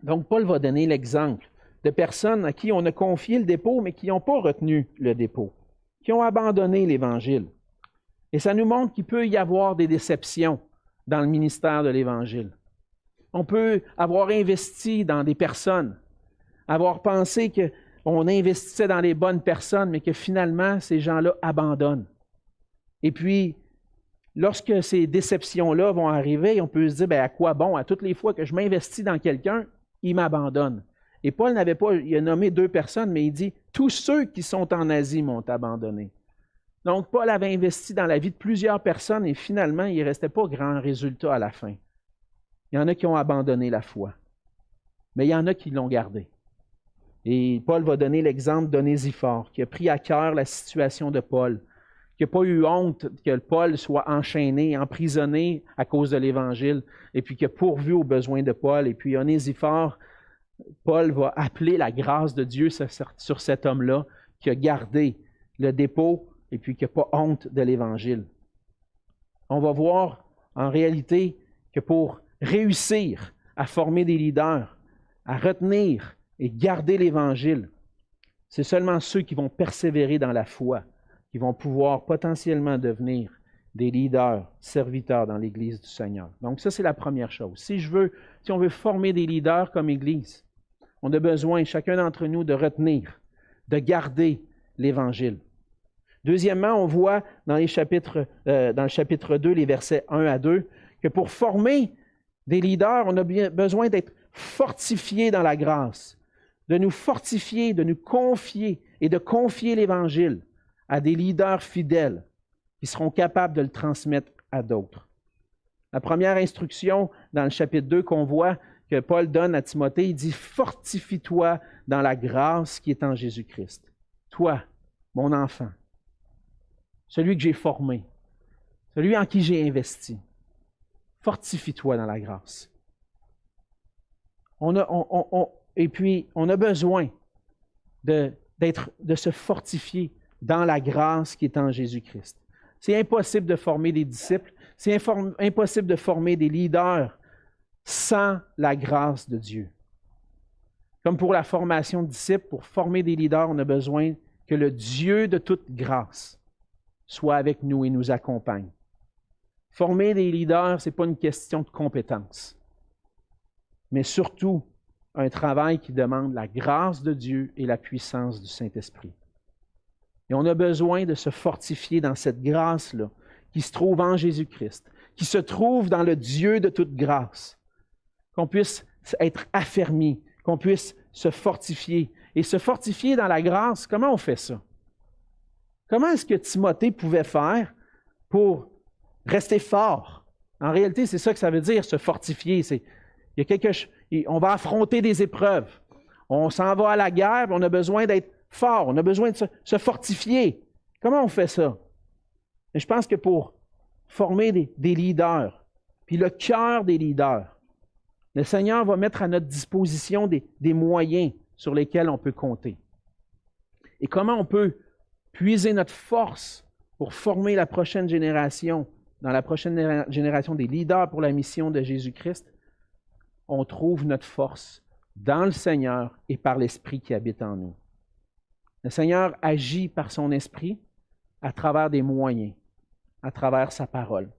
Donc, Paul va donner l'exemple de personnes à qui on a confié le dépôt, mais qui n'ont pas retenu le dépôt, qui ont abandonné l'Évangile. Et ça nous montre qu'il peut y avoir des déceptions dans le ministère de l'Évangile. On peut avoir investi dans des personnes, avoir pensé qu'on investissait dans les bonnes personnes, mais que finalement, ces gens-là abandonnent. Et puis, lorsque ces déceptions-là vont arriver, on peut se dire, bien, à quoi bon? À toutes les fois que je m'investis dans quelqu'un, il m'abandonne. Et Paul n'avait pas, il a nommé 2 personnes, mais il dit, tous ceux qui sont en Asie m'ont abandonné. Donc, Paul avait investi dans la vie de plusieurs personnes et finalement, il ne restait pas grand résultat à la fin. Il y en a qui ont abandonné la foi, mais il y en a qui l'ont gardée. Et Paul va donner l'exemple d'Onésiphore, qui a pris à cœur la situation de Paul, qui n'a pas eu honte que Paul soit enchaîné, emprisonné à cause de l'Évangile, et puis qui a pourvu aux besoins de Paul. Et puis Onésiphore, Paul va appeler la grâce de Dieu sur cet homme-là, qui a gardé le dépôt et puis qui n'a pas honte de l'Évangile. On va voir en réalité que pour réussir à former des leaders, à retenir et garder l'Évangile, c'est seulement ceux qui vont persévérer dans la foi, qui vont pouvoir potentiellement devenir des leaders, serviteurs dans l'Église du Seigneur. Donc ça, c'est la première chose. Si on veut former des leaders comme Église, on a besoin, chacun d'entre nous, de retenir, de garder l'Évangile. Deuxièmement, on voit dans le chapitre 2, les versets 1 à 2, que pour former des leaders, on a besoin d'être fortifiés dans la grâce, de nous fortifier, de nous confier et de confier l'Évangile à des leaders fidèles qui seront capables de le transmettre à d'autres. La première instruction dans le chapitre 2 qu'on voit que Paul donne à Timothée, il dit « Fortifie-toi dans la grâce qui est en Jésus-Christ. Toi, mon enfant, celui que j'ai formé, celui en qui j'ai investi, fortifie-toi dans la grâce. » Et puis, on a besoin de se fortifier dans la grâce qui est en Jésus-Christ. C'est impossible de former des disciples, c'est impossible de former des leaders sans la grâce de Dieu. Comme pour la formation de disciples, pour former des leaders, on a besoin que le Dieu de toute grâce soit avec nous et nous accompagne. Former des leaders, ce n'est pas une question de compétence, mais surtout un travail qui demande la grâce de Dieu et la puissance du Saint-Esprit. Et on a besoin de se fortifier dans cette grâce-là, qui se trouve en Jésus-Christ, qui se trouve dans le Dieu de toute grâce, qu'on puisse être affermi, qu'on puisse se fortifier. Et se fortifier dans la grâce, comment on fait ça? Comment est-ce que Timothée pouvait faire pour rester fort? En réalité, c'est ça que ça veut dire, se fortifier. On va affronter des épreuves. On s'en va à la guerre, on a besoin d'être fort, on a besoin de se fortifier. Comment on fait ça? Et je pense que pour former des leaders, puis le cœur des leaders, le Seigneur va mettre à notre disposition des moyens sur lesquels on peut compter. Et comment on peut puiser notre force pour former la prochaine génération, dans la prochaine génération des leaders pour la mission de Jésus-Christ? On trouve notre force dans le Seigneur et par l'Esprit qui habite en nous. Le Seigneur agit par son Esprit à travers des moyens, à travers sa parole.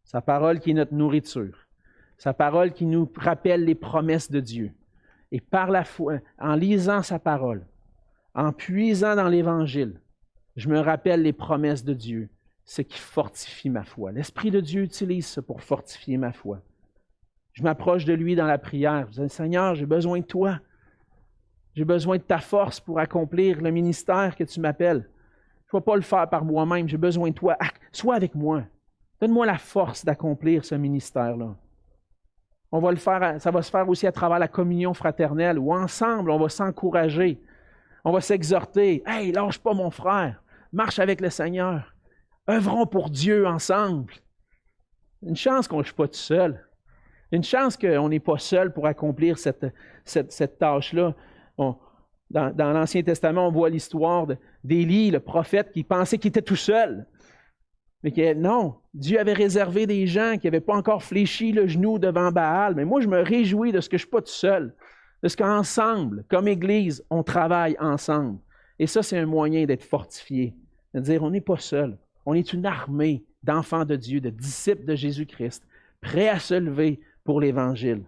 Sa parole qui est notre nourriture. Sa parole qui nous rappelle les promesses de Dieu. Et par la foi, en lisant sa parole, en puisant dans l'Évangile, je me rappelle les promesses de Dieu, ce qui fortifie ma foi. L'Esprit de Dieu utilise ça pour fortifier ma foi. Je m'approche de lui dans la prière. Je dis, Seigneur, j'ai besoin de toi. J'ai besoin de ta force pour accomplir le ministère que tu m'appelles. Je ne vais pas le faire par moi-même. J'ai besoin de toi. Sois avec moi. Donne-moi la force d'accomplir ce ministère-là. On va le faire, ça va se faire aussi à travers la communion fraternelle où ensemble, on va s'encourager. On va s'exhorter. « Hey, lâche pas mon frère. Marche avec le Seigneur. Œuvrons pour Dieu ensemble. » Une chance qu'on ne soit pas tout seul. Une chance qu'on n'est pas seul pour accomplir cette tâche-là. Dans l'Ancien Testament, on voit l'histoire d'Élie, le prophète, qui pensait qu'il était tout seul. Mais non, Dieu avait réservé des gens qui n'avaient pas encore fléchi le genou devant Baal. Mais moi, je me réjouis de ce que je ne suis pas tout seul. De ce qu'ensemble, comme Église, on travaille ensemble. Et ça, c'est un moyen d'être fortifié. De dire, on n'est pas seul. On est une armée d'enfants de Dieu, de disciples de Jésus-Christ, prêts à se lever pour l'Évangile.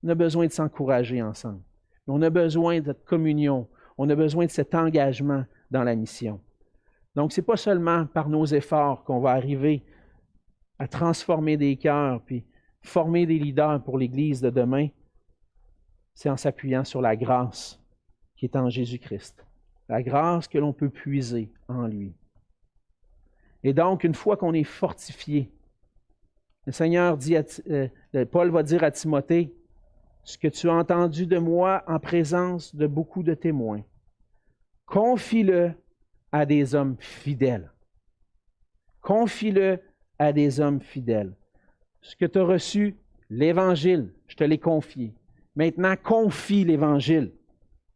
On a besoin de s'encourager ensemble. On a besoin de cette communion. On a besoin de cet engagement dans la mission. Donc, ce n'est pas seulement par nos efforts qu'on va arriver à transformer des cœurs puis former des leaders pour l'Église de demain. C'est en s'appuyant sur la grâce qui est en Jésus-Christ. La grâce que l'on peut puiser en lui. Et donc, une fois qu'on est fortifié, le Seigneur dit, Paul va dire à Timothée, « Ce que tu as entendu de moi en présence de beaucoup de témoins, confie-le à des hommes fidèles. Confie-le à des hommes fidèles. Ce que tu as reçu, l'Évangile, je te l'ai confié. Maintenant, confie l'Évangile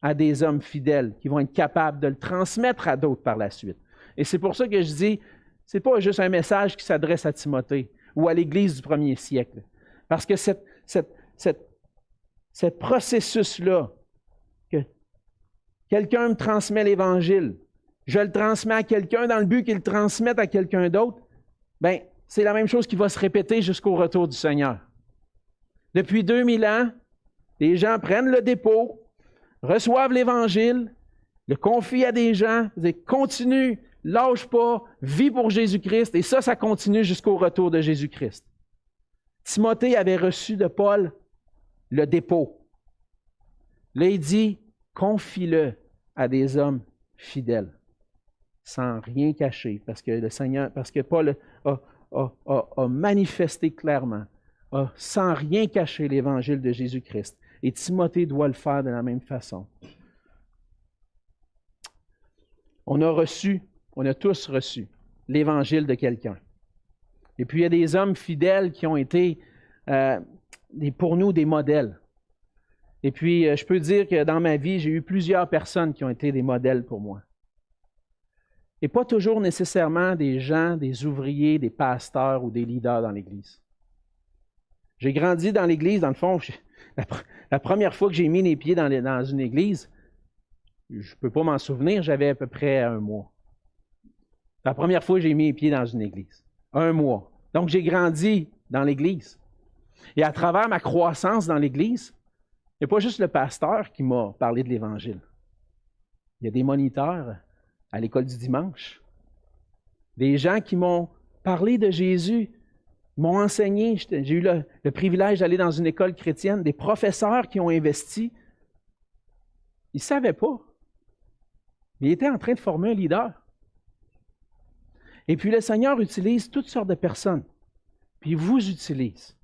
à des hommes fidèles qui vont être capables de le transmettre à d'autres par la suite. » Et c'est pour ça que je dis, ce n'est pas juste un message qui s'adresse à Timothée ou à l'Église du premier siècle. Parce que ce processus-là, que quelqu'un me transmet l'Évangile, je le transmets à quelqu'un dans le but qu'il le transmette à quelqu'un d'autre, bien, c'est la même chose qui va se répéter jusqu'au retour du Seigneur. Depuis 2000 ans, les gens prennent le dépôt, reçoivent l'Évangile, le confient à des gens, continue, lâche pas, vis pour Jésus-Christ, et ça continue jusqu'au retour de Jésus-Christ. Timothée avait reçu de Paul le dépôt. Là, il dit, confie-le à des hommes fidèles, sans rien cacher, parce que Paul a manifesté clairement, sans rien cacher l'Évangile de Jésus-Christ. Et Timothée doit le faire de la même façon. On a tous reçu l'Évangile de quelqu'un. Et puis, il y a des hommes fidèles qui ont été, pour nous, des modèles. Et puis, je peux dire que dans ma vie, j'ai eu plusieurs personnes qui ont été des modèles pour moi. Et pas toujours nécessairement des gens, des ouvriers, des pasteurs ou des leaders dans l'Église. J'ai grandi dans l'Église, dans le fond, la première fois que j'ai mis les pieds dans une Église, je ne peux pas m'en souvenir, j'avais à peu près 1 mois. La première fois, j'ai mis les pieds dans une église. 1 mois. Donc, j'ai grandi dans l'église. Et à travers ma croissance dans l'église, il n'y a pas juste le pasteur qui m'a parlé de l'Évangile. Il y a des moniteurs à l'école du dimanche. Des gens qui m'ont parlé de Jésus, m'ont enseigné. J'ai eu le privilège d'aller dans une école chrétienne. Des professeurs qui ont investi. Ils ne savaient pas. Ils étaient en train de former un leader. Et puis le Seigneur utilise toutes sortes de personnes. Puis il vous utilise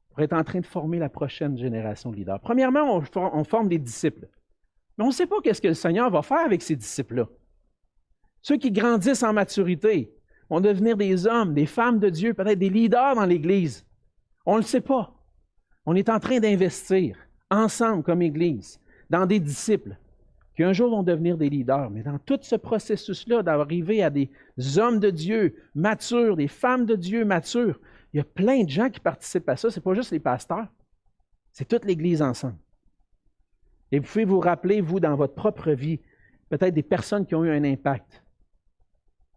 pour être en train de former la prochaine génération de leaders. Premièrement, on forme des disciples. Mais on ne sait pas qu'est-ce que le Seigneur va faire avec ces disciples-là. Ceux qui grandissent en maturité vont devenir des hommes, des femmes de Dieu, peut-être des leaders dans l'Église. On ne le sait pas. On est en train d'investir ensemble comme Église dans des disciples qui un jour vont devenir des leaders. Mais dans tout ce processus-là d'arriver à des hommes de Dieu matures, des femmes de Dieu matures, il y a plein de gens qui participent à ça. Ce n'est pas juste les pasteurs, c'est toute l'Église ensemble. Et vous pouvez vous rappeler, vous, dans votre propre vie, peut-être des personnes qui ont eu un impact.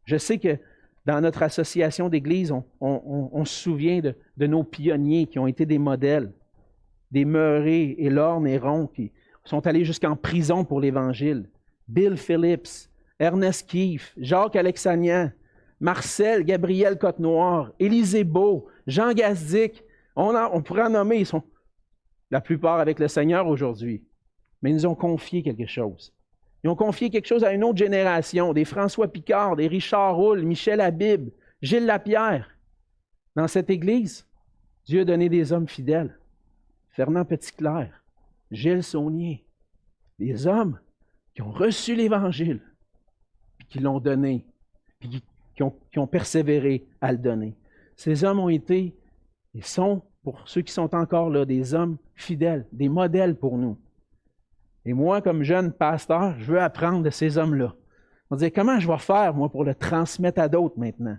Je sais que dans notre association d'Église, on se souvient de nos pionniers qui ont été des modèles, des Murray et Lorne et Ron qui sont allés jusqu'en prison pour l'Évangile. Bill Phillips, Ernest Keefe, Jacques Alexanian, Marcel, Gabriel Côte-Noire, Élisée Beau, Jean Gazdic. On pourrait en nommer, ils sont la plupart avec le Seigneur aujourd'hui. Mais ils nous ont confié quelque chose. Ils ont confié quelque chose à une autre génération, des François Picard, des Richard Roule, Michel Habib, Gilles Lapierre. Dans cette Église, Dieu a donné des hommes fidèles. Fernand Petitclerc, Gilles Saunier, des hommes qui ont reçu l'Évangile, puis qui l'ont donné, puis qui ont persévéré à le donner. Ces hommes ont été et sont, pour ceux qui sont encore là, des hommes fidèles, des modèles pour nous. Et moi, comme jeune pasteur, je veux apprendre de ces hommes-là. On va dire, comment je vais faire, moi, pour le transmettre à d'autres maintenant?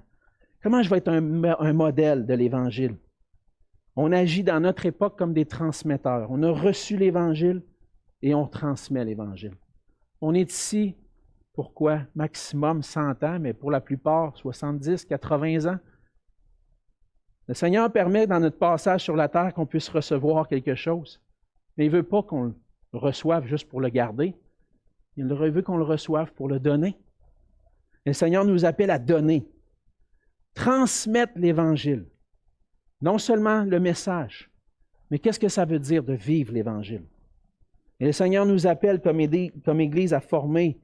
Comment je vais être un modèle de l'Évangile? On agit dans notre époque comme des transmetteurs. On a reçu l'Évangile et on transmet l'Évangile. On est ici, pourquoi? Maximum 100 ans, mais pour la plupart, 70, 80 ans. Le Seigneur permet, dans notre passage sur la terre, qu'on puisse recevoir quelque chose. Mais il ne veut pas qu'on le reçoive juste pour le garder. Il veut qu'on le reçoive pour le donner. Et le Seigneur nous appelle à donner. Transmettre l'Évangile. Non seulement le message, mais qu'est-ce que ça veut dire de vivre l'Évangile? Et le Seigneur nous appelle comme Église à former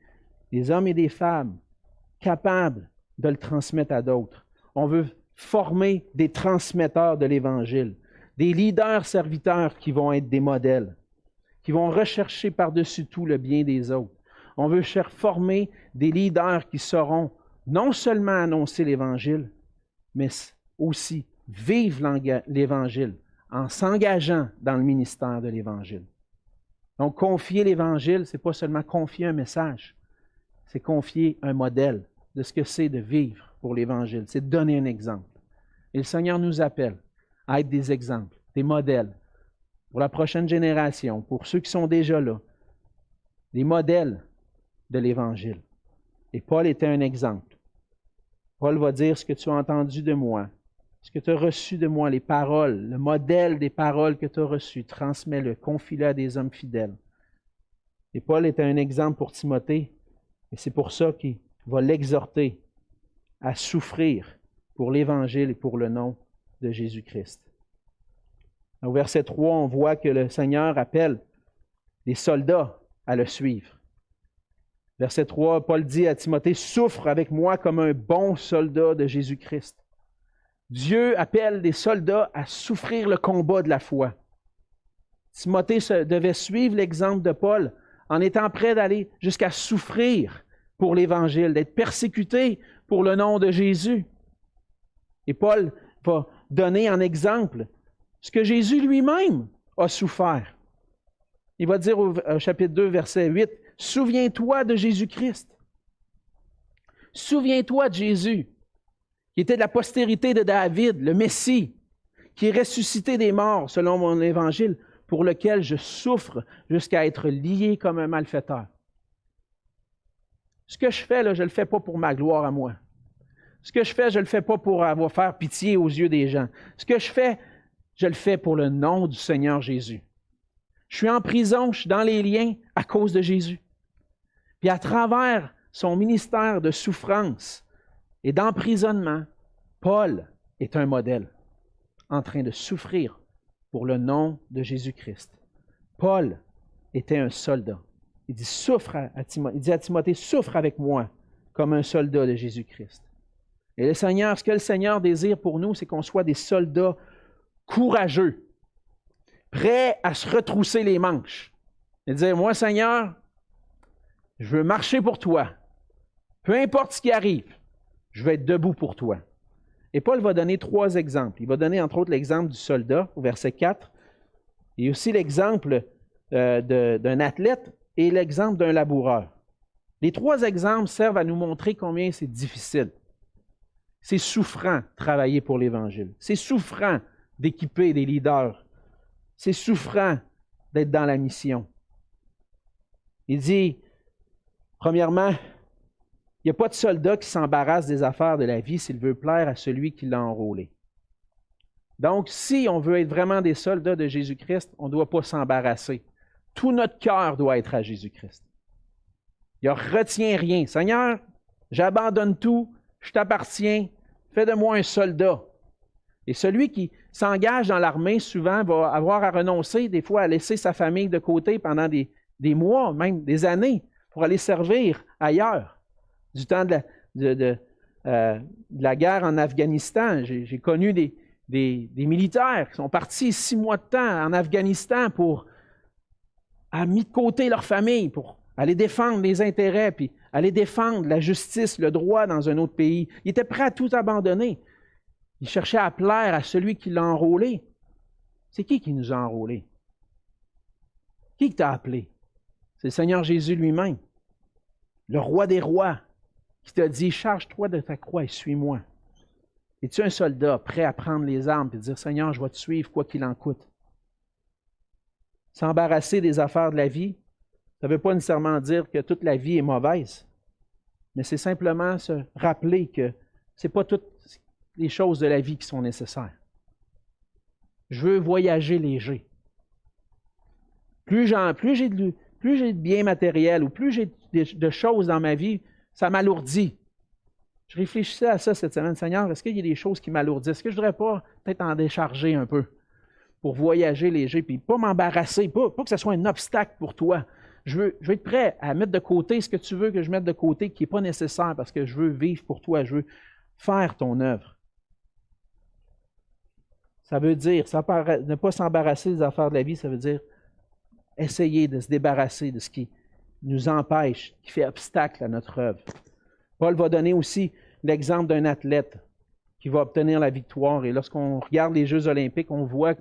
des hommes et des femmes capables de le transmettre à d'autres. On veut former des transmetteurs de l'Évangile, des leaders serviteurs qui vont être des modèles, qui vont rechercher par-dessus tout le bien des autres. On veut former des leaders qui sauront non seulement annoncer l'Évangile, mais aussi vivre l'Évangile en s'engageant dans le ministère de l'Évangile. Donc, confier l'Évangile, ce n'est pas seulement confier un message, c'est confier un modèle de ce que c'est de vivre pour l'Évangile. C'est de donner un exemple. Et le Seigneur nous appelle à être des exemples, des modèles pour la prochaine génération, pour ceux qui sont déjà là, des modèles de l'Évangile. Et Paul était un exemple. Paul va dire ce que tu as entendu de moi, ce que tu as reçu de moi, les paroles, le modèle des paroles que tu as reçues, transmets-le, confie-le à des hommes fidèles. Et Paul était un exemple pour Timothée, et c'est pour ça qu'il va l'exhorter à souffrir pour l'Évangile et pour le nom de Jésus-Christ. Au verset 3, on voit que le Seigneur appelle les soldats à le suivre. Verset 3, Paul dit à Timothée, « Souffre avec moi comme un bon soldat de Jésus-Christ. » Dieu appelle des soldats à souffrir le combat de la foi. Timothée devait suivre l'exemple de Paul en étant prêt d'aller jusqu'à souffrir pour l'Évangile, d'être persécuté pour le nom de Jésus. Et Paul va donner en exemple ce que Jésus lui-même a souffert. Il va dire au chapitre 2, verset 8, « Souviens-toi de Jésus-Christ. Souviens-toi de Jésus, qui était de la postérité de David, le Messie, qui est ressuscité des morts, selon mon Évangile, pour lequel je souffre jusqu'à être lié comme un malfaiteur. » Ce que je fais, là, je ne le fais pas pour ma gloire à moi. Ce que je fais, je ne le fais pas pour avoir faire pitié aux yeux des gens. Ce que je fais, je le fais pour le nom du Seigneur Jésus. Je suis en prison, je suis dans les liens à cause de Jésus. Puis à travers son ministère de souffrance et d'emprisonnement, Paul est un modèle en train de souffrir pour le nom de Jésus-Christ. Paul était un soldat. Il dit, il dit à Timothée, souffre avec moi comme un soldat de Jésus-Christ. Et le Seigneur, ce que le Seigneur désire pour nous, c'est qu'on soit des soldats courageux, prêts à se retrousser les manches. Et dire, moi Seigneur, je veux marcher pour toi. Peu importe ce qui arrive, je vais être debout pour toi. Et Paul va donner 3 exemples. Il va donner entre autres l'exemple du soldat au verset 4, et aussi l'exemple d'un athlète et l'exemple d'un laboureur. Les 3 exemples servent à nous montrer combien c'est difficile. C'est souffrant de travailler pour l'Évangile. C'est souffrant d'équiper des leaders. C'est souffrant d'être dans la mission. Il dit, premièrement, il n'y a pas de soldat qui s'embarrasse des affaires de la vie s'il veut plaire à celui qui l'a enrôlé. Donc, si on veut être vraiment des soldats de Jésus-Christ, on ne doit pas s'embarrasser. Tout notre cœur doit être à Jésus-Christ. Il ne retient rien. Seigneur, j'abandonne tout, je t'appartiens, fais de moi un soldat. Et celui qui s'engage dans l'armée, souvent, va avoir à renoncer, des fois, à laisser sa famille de côté pendant des mois, même des années, pour aller servir ailleurs. Du temps de la guerre en Afghanistan, j'ai connu des militaires qui sont partis 6 mois de temps en Afghanistan pour avoir mis de côté leur famille, pour aller défendre les intérêts, puis aller défendre la justice, le droit dans un autre pays. Ils étaient prêts à tout abandonner. Ils cherchaient à plaire à celui qui l'a enrôlé. C'est qui nous a enrôlés? Qui t'a appelé? C'est le Seigneur Jésus lui-même, le roi des rois, qui t'a dit, charge-toi de ta croix et suis-moi. Es-tu un soldat prêt à prendre les armes et dire, Seigneur, je vais te suivre quoi qu'il en coûte? S'embarrasser des affaires de la vie, ça ne veut pas nécessairement dire que toute la vie est mauvaise, mais c'est simplement se rappeler que ce n'est pas toutes les choses de la vie qui sont nécessaires. Je veux voyager léger. Plus j'ai de biens matériels ou plus j'ai de choses dans ma vie, ça m'alourdit. Je réfléchissais à ça cette semaine. Seigneur, est-ce qu'il y a des choses qui m'alourdissent? Est-ce que je ne devrais pas peut-être en décharger un peu pour voyager léger, puis pas m'embarrasser, pas que ce soit un obstacle pour toi. Je veux être prêt à mettre de côté ce que tu veux que je mette de côté qui n'est pas nécessaire parce que je veux vivre pour toi, je veux faire ton œuvre. Ça veut dire, ne pas s'embarrasser des affaires de la vie, ça veut dire essayer de se débarrasser de ce qui nous empêche, qui fait obstacle à notre œuvre. Paul va donner aussi l'exemple d'un athlète qui va obtenir la victoire. Et lorsqu'on regarde les Jeux olympiques, on voit,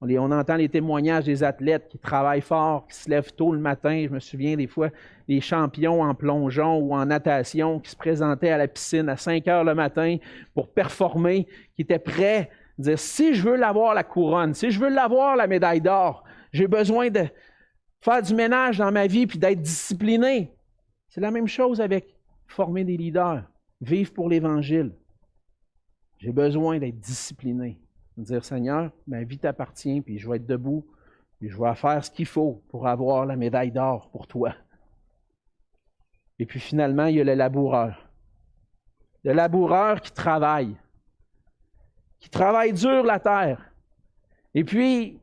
on entend les témoignages des athlètes qui travaillent fort, qui se lèvent tôt le matin. Je me souviens des fois, les champions en plongeon ou en natation qui se présentaient à la piscine à 5 heures le matin pour performer, qui étaient prêts à dire, si je veux l'avoir la couronne, si je veux l'avoir la médaille d'or, j'ai besoin de faire du ménage dans ma vie puis d'être discipliné. C'est la même chose avec former des leaders, vivre pour l'Évangile. J'ai besoin d'être discipliné. De dire, Seigneur, ma vie t'appartient, puis je vais être debout, puis je vais faire ce qu'il faut pour avoir la médaille d'or pour toi. Et puis finalement, il y a le laboureur. Le laboureur qui travaille dur la terre. Et puis,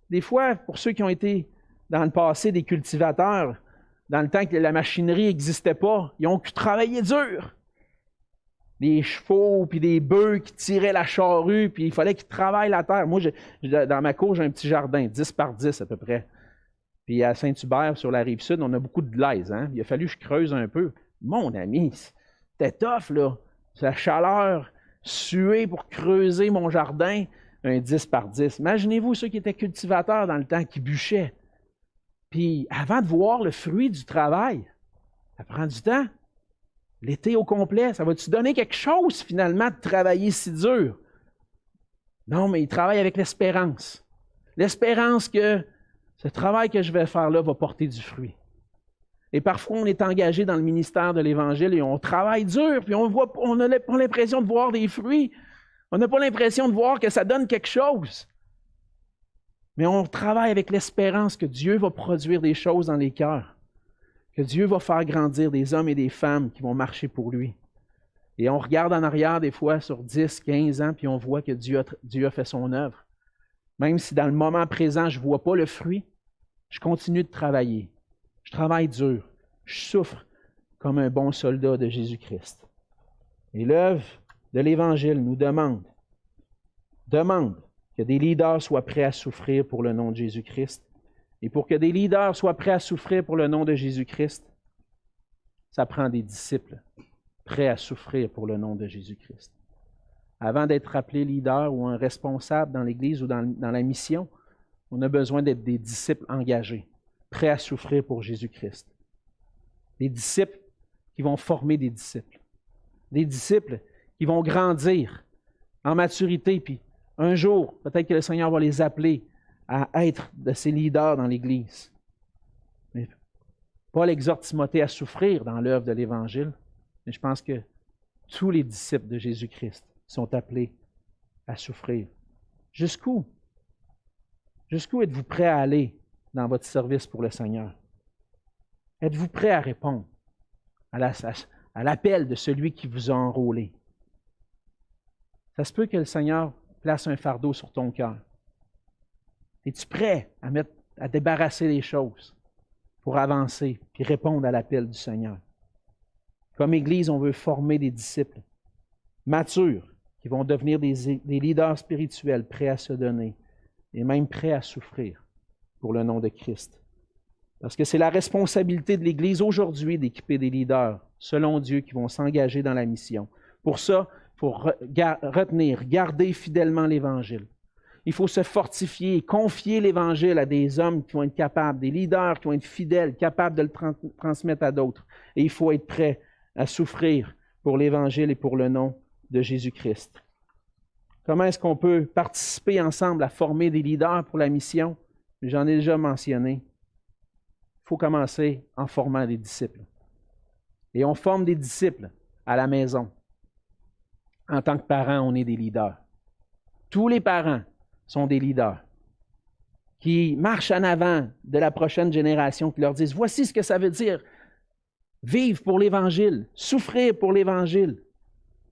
des fois, pour ceux qui ont été dans le passé des cultivateurs, dans le temps que la machinerie n'existait pas, ils ont pu travailler dur. Des chevaux, puis des bœufs qui tiraient la charrue, puis il fallait qu'ils travaillent la terre. Moi, dans ma cour, j'ai un petit jardin, 10 par 10 à peu près. Puis à Saint-Hubert, sur la Rive-Sud, on a beaucoup de glaise. Hein? Il a fallu que je creuse un peu. Mon ami, c'était tough, là. La chaleur, suer pour creuser mon jardin, un 10 par 10. Imaginez-vous ceux qui étaient cultivateurs dans le temps, qui bûchaient. Puis avant de voir le fruit du travail, ça prend du temps. L'été au complet, ça va-tu donner quelque chose finalement de travailler si dur? Non, mais ils travaillent avec l'espérance. L'espérance que ce travail que je vais faire là va porter du fruit. Et parfois, on est engagé dans le ministère de l'Évangile et on travaille dur, puis on n'a pas l'impression de voir des fruits. On n'a pas l'impression de voir que ça donne quelque chose. Mais on travaille avec l'espérance que Dieu va produire des choses dans les cœurs, que Dieu va faire grandir des hommes et des femmes qui vont marcher pour lui. Et on regarde en arrière des fois sur 10, 15 ans, puis on voit que Dieu a fait son œuvre. Même si dans le moment présent, je ne vois pas le fruit, je continue de travailler. Je travaille dur. Je souffre comme un bon soldat de Jésus-Christ. Et l'œuvre de l'Évangile nous demande que des leaders soient prêts à souffrir pour le nom de Jésus-Christ. Et pour que des leaders soient prêts à souffrir pour le nom de Jésus-Christ, ça prend des disciples prêts à souffrir pour le nom de Jésus-Christ. Avant d'être appelé leader ou un responsable dans l'Église ou dans la mission, on a besoin d'être des disciples engagés, prêts à souffrir pour Jésus-Christ. Des disciples qui vont former des disciples. Des disciples qui vont grandir en maturité, puis un jour, peut-être que le Seigneur va les appeler à être de ces leaders dans l'Église. Mais Paul exhorte Timothée à souffrir dans l'œuvre de l'Évangile, mais je pense que tous les disciples de Jésus-Christ sont appelés à souffrir. Jusqu'où? Jusqu'où êtes-vous prêt à aller dans votre service pour le Seigneur? Êtes-vous prêt à répondre à l'appel de celui qui vous a enrôlé? Ça se peut que le Seigneur place un fardeau sur ton cœur. Es-tu prêt à débarrasser les choses pour avancer puis répondre à l'appel du Seigneur? Comme Église, on veut former des disciples matures qui vont devenir des leaders spirituels prêts à se donner et même prêts à souffrir pour le nom de Christ. Parce que c'est la responsabilité de l'Église aujourd'hui d'équiper des leaders, selon Dieu, qui vont s'engager dans la mission. Pour ça, il faut retenir, garder fidèlement l'Évangile. Il faut se fortifier et confier l'Évangile à des hommes qui vont être capables, des leaders qui vont être fidèles, capables de le transmettre à d'autres. Et il faut être prêt à souffrir pour l'Évangile et pour le nom de Jésus-Christ. Comment est-ce qu'on peut participer ensemble à former des leaders pour la mission? J'en ai déjà mentionné. Il faut commencer en formant des disciples. Et on forme des disciples à la maison. En tant que parents, on est des leaders. Tous les parents sont des leaders qui marchent en avant de la prochaine génération, qui leur disent, voici ce que ça veut dire, vivre pour l'Évangile, souffrir pour l'Évangile.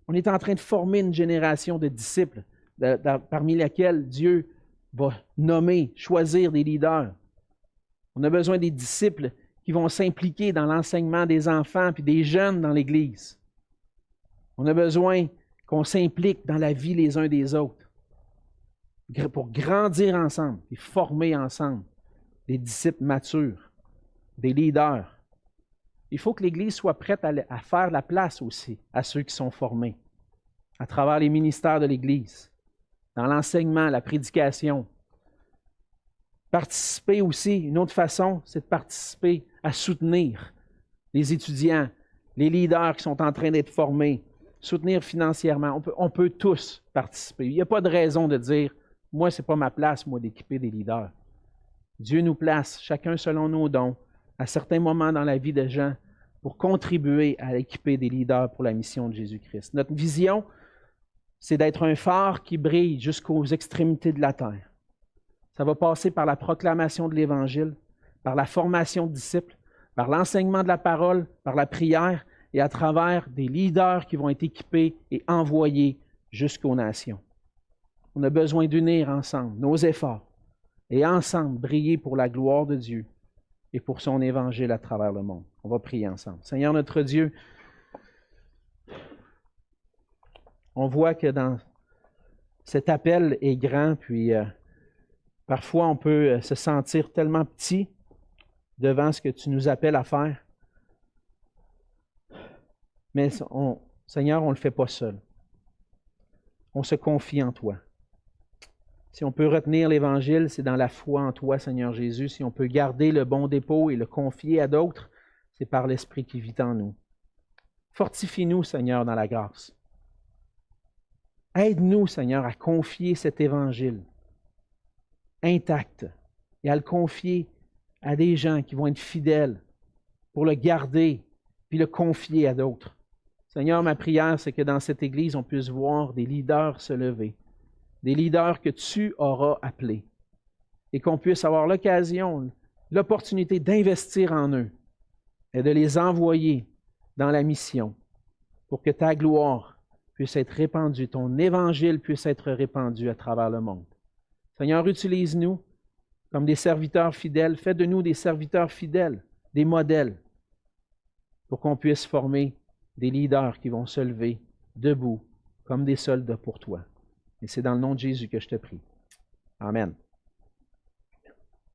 On est en train de former une génération de disciples parmi lesquels Dieu va nommer, choisir des leaders. On a besoin des disciples qui vont s'impliquer dans l'enseignement des enfants et des jeunes dans l'Église. On a besoin qu'on s'implique dans la vie les uns des autres pour grandir ensemble et former ensemble des disciples matures, des leaders. Il faut que l'Église soit prête à faire la place aussi à ceux qui sont formés, à travers les ministères de l'Église, dans l'enseignement, la prédication. Participer aussi, une autre façon, c'est de participer à soutenir les étudiants, les leaders qui sont en train d'être formés, soutenir financièrement. On peut tous participer. Il n'y a pas de raison de dire, moi, ce n'est pas ma place, moi, d'équiper des leaders. Dieu nous place, chacun selon nos dons, à certains moments dans la vie des gens, pour contribuer à équiper des leaders pour la mission de Jésus-Christ. Notre vision, c'est d'être un phare qui brille jusqu'aux extrémités de la terre. Ça va passer par la proclamation de l'Évangile, par la formation de disciples, par l'enseignement de la parole, par la prière et à travers des leaders qui vont être équipés et envoyés jusqu'aux nations. On a besoin d'unir ensemble nos efforts et ensemble briller pour la gloire de Dieu et pour son Évangile à travers le monde. On va prier ensemble. Seigneur notre Dieu, on voit que dans cet appel est grand, puis parfois on peut se sentir tellement petit devant ce que tu nous appelles à faire. Mais Seigneur, on ne le fait pas seul. On se confie en toi. Si on peut retenir l'Évangile, c'est dans la foi en toi, Seigneur Jésus. Si on peut garder le bon dépôt et le confier à d'autres, c'est par l'Esprit qui vit en nous. Fortifie-nous, Seigneur, dans la grâce. Aide-nous, Seigneur, à confier cet Évangile intact et à le confier à des gens qui vont être fidèles pour le garder, puis le confier à d'autres. Seigneur, ma prière, c'est que dans cette Église, on puisse voir des leaders se lever, des leaders que tu auras appelés, et qu'on puisse avoir l'occasion, l'opportunité d'investir en eux et de les envoyer dans la mission pour que ta gloire puisse être répandue, ton évangile puisse être répandu à travers le monde. Seigneur, utilise-nous comme des serviteurs fidèles. Fais de nous des serviteurs fidèles, des modèles, pour qu'on puisse former des leaders qui vont se lever debout comme des soldats pour toi. Et c'est dans le nom de Jésus que je te prie. Amen.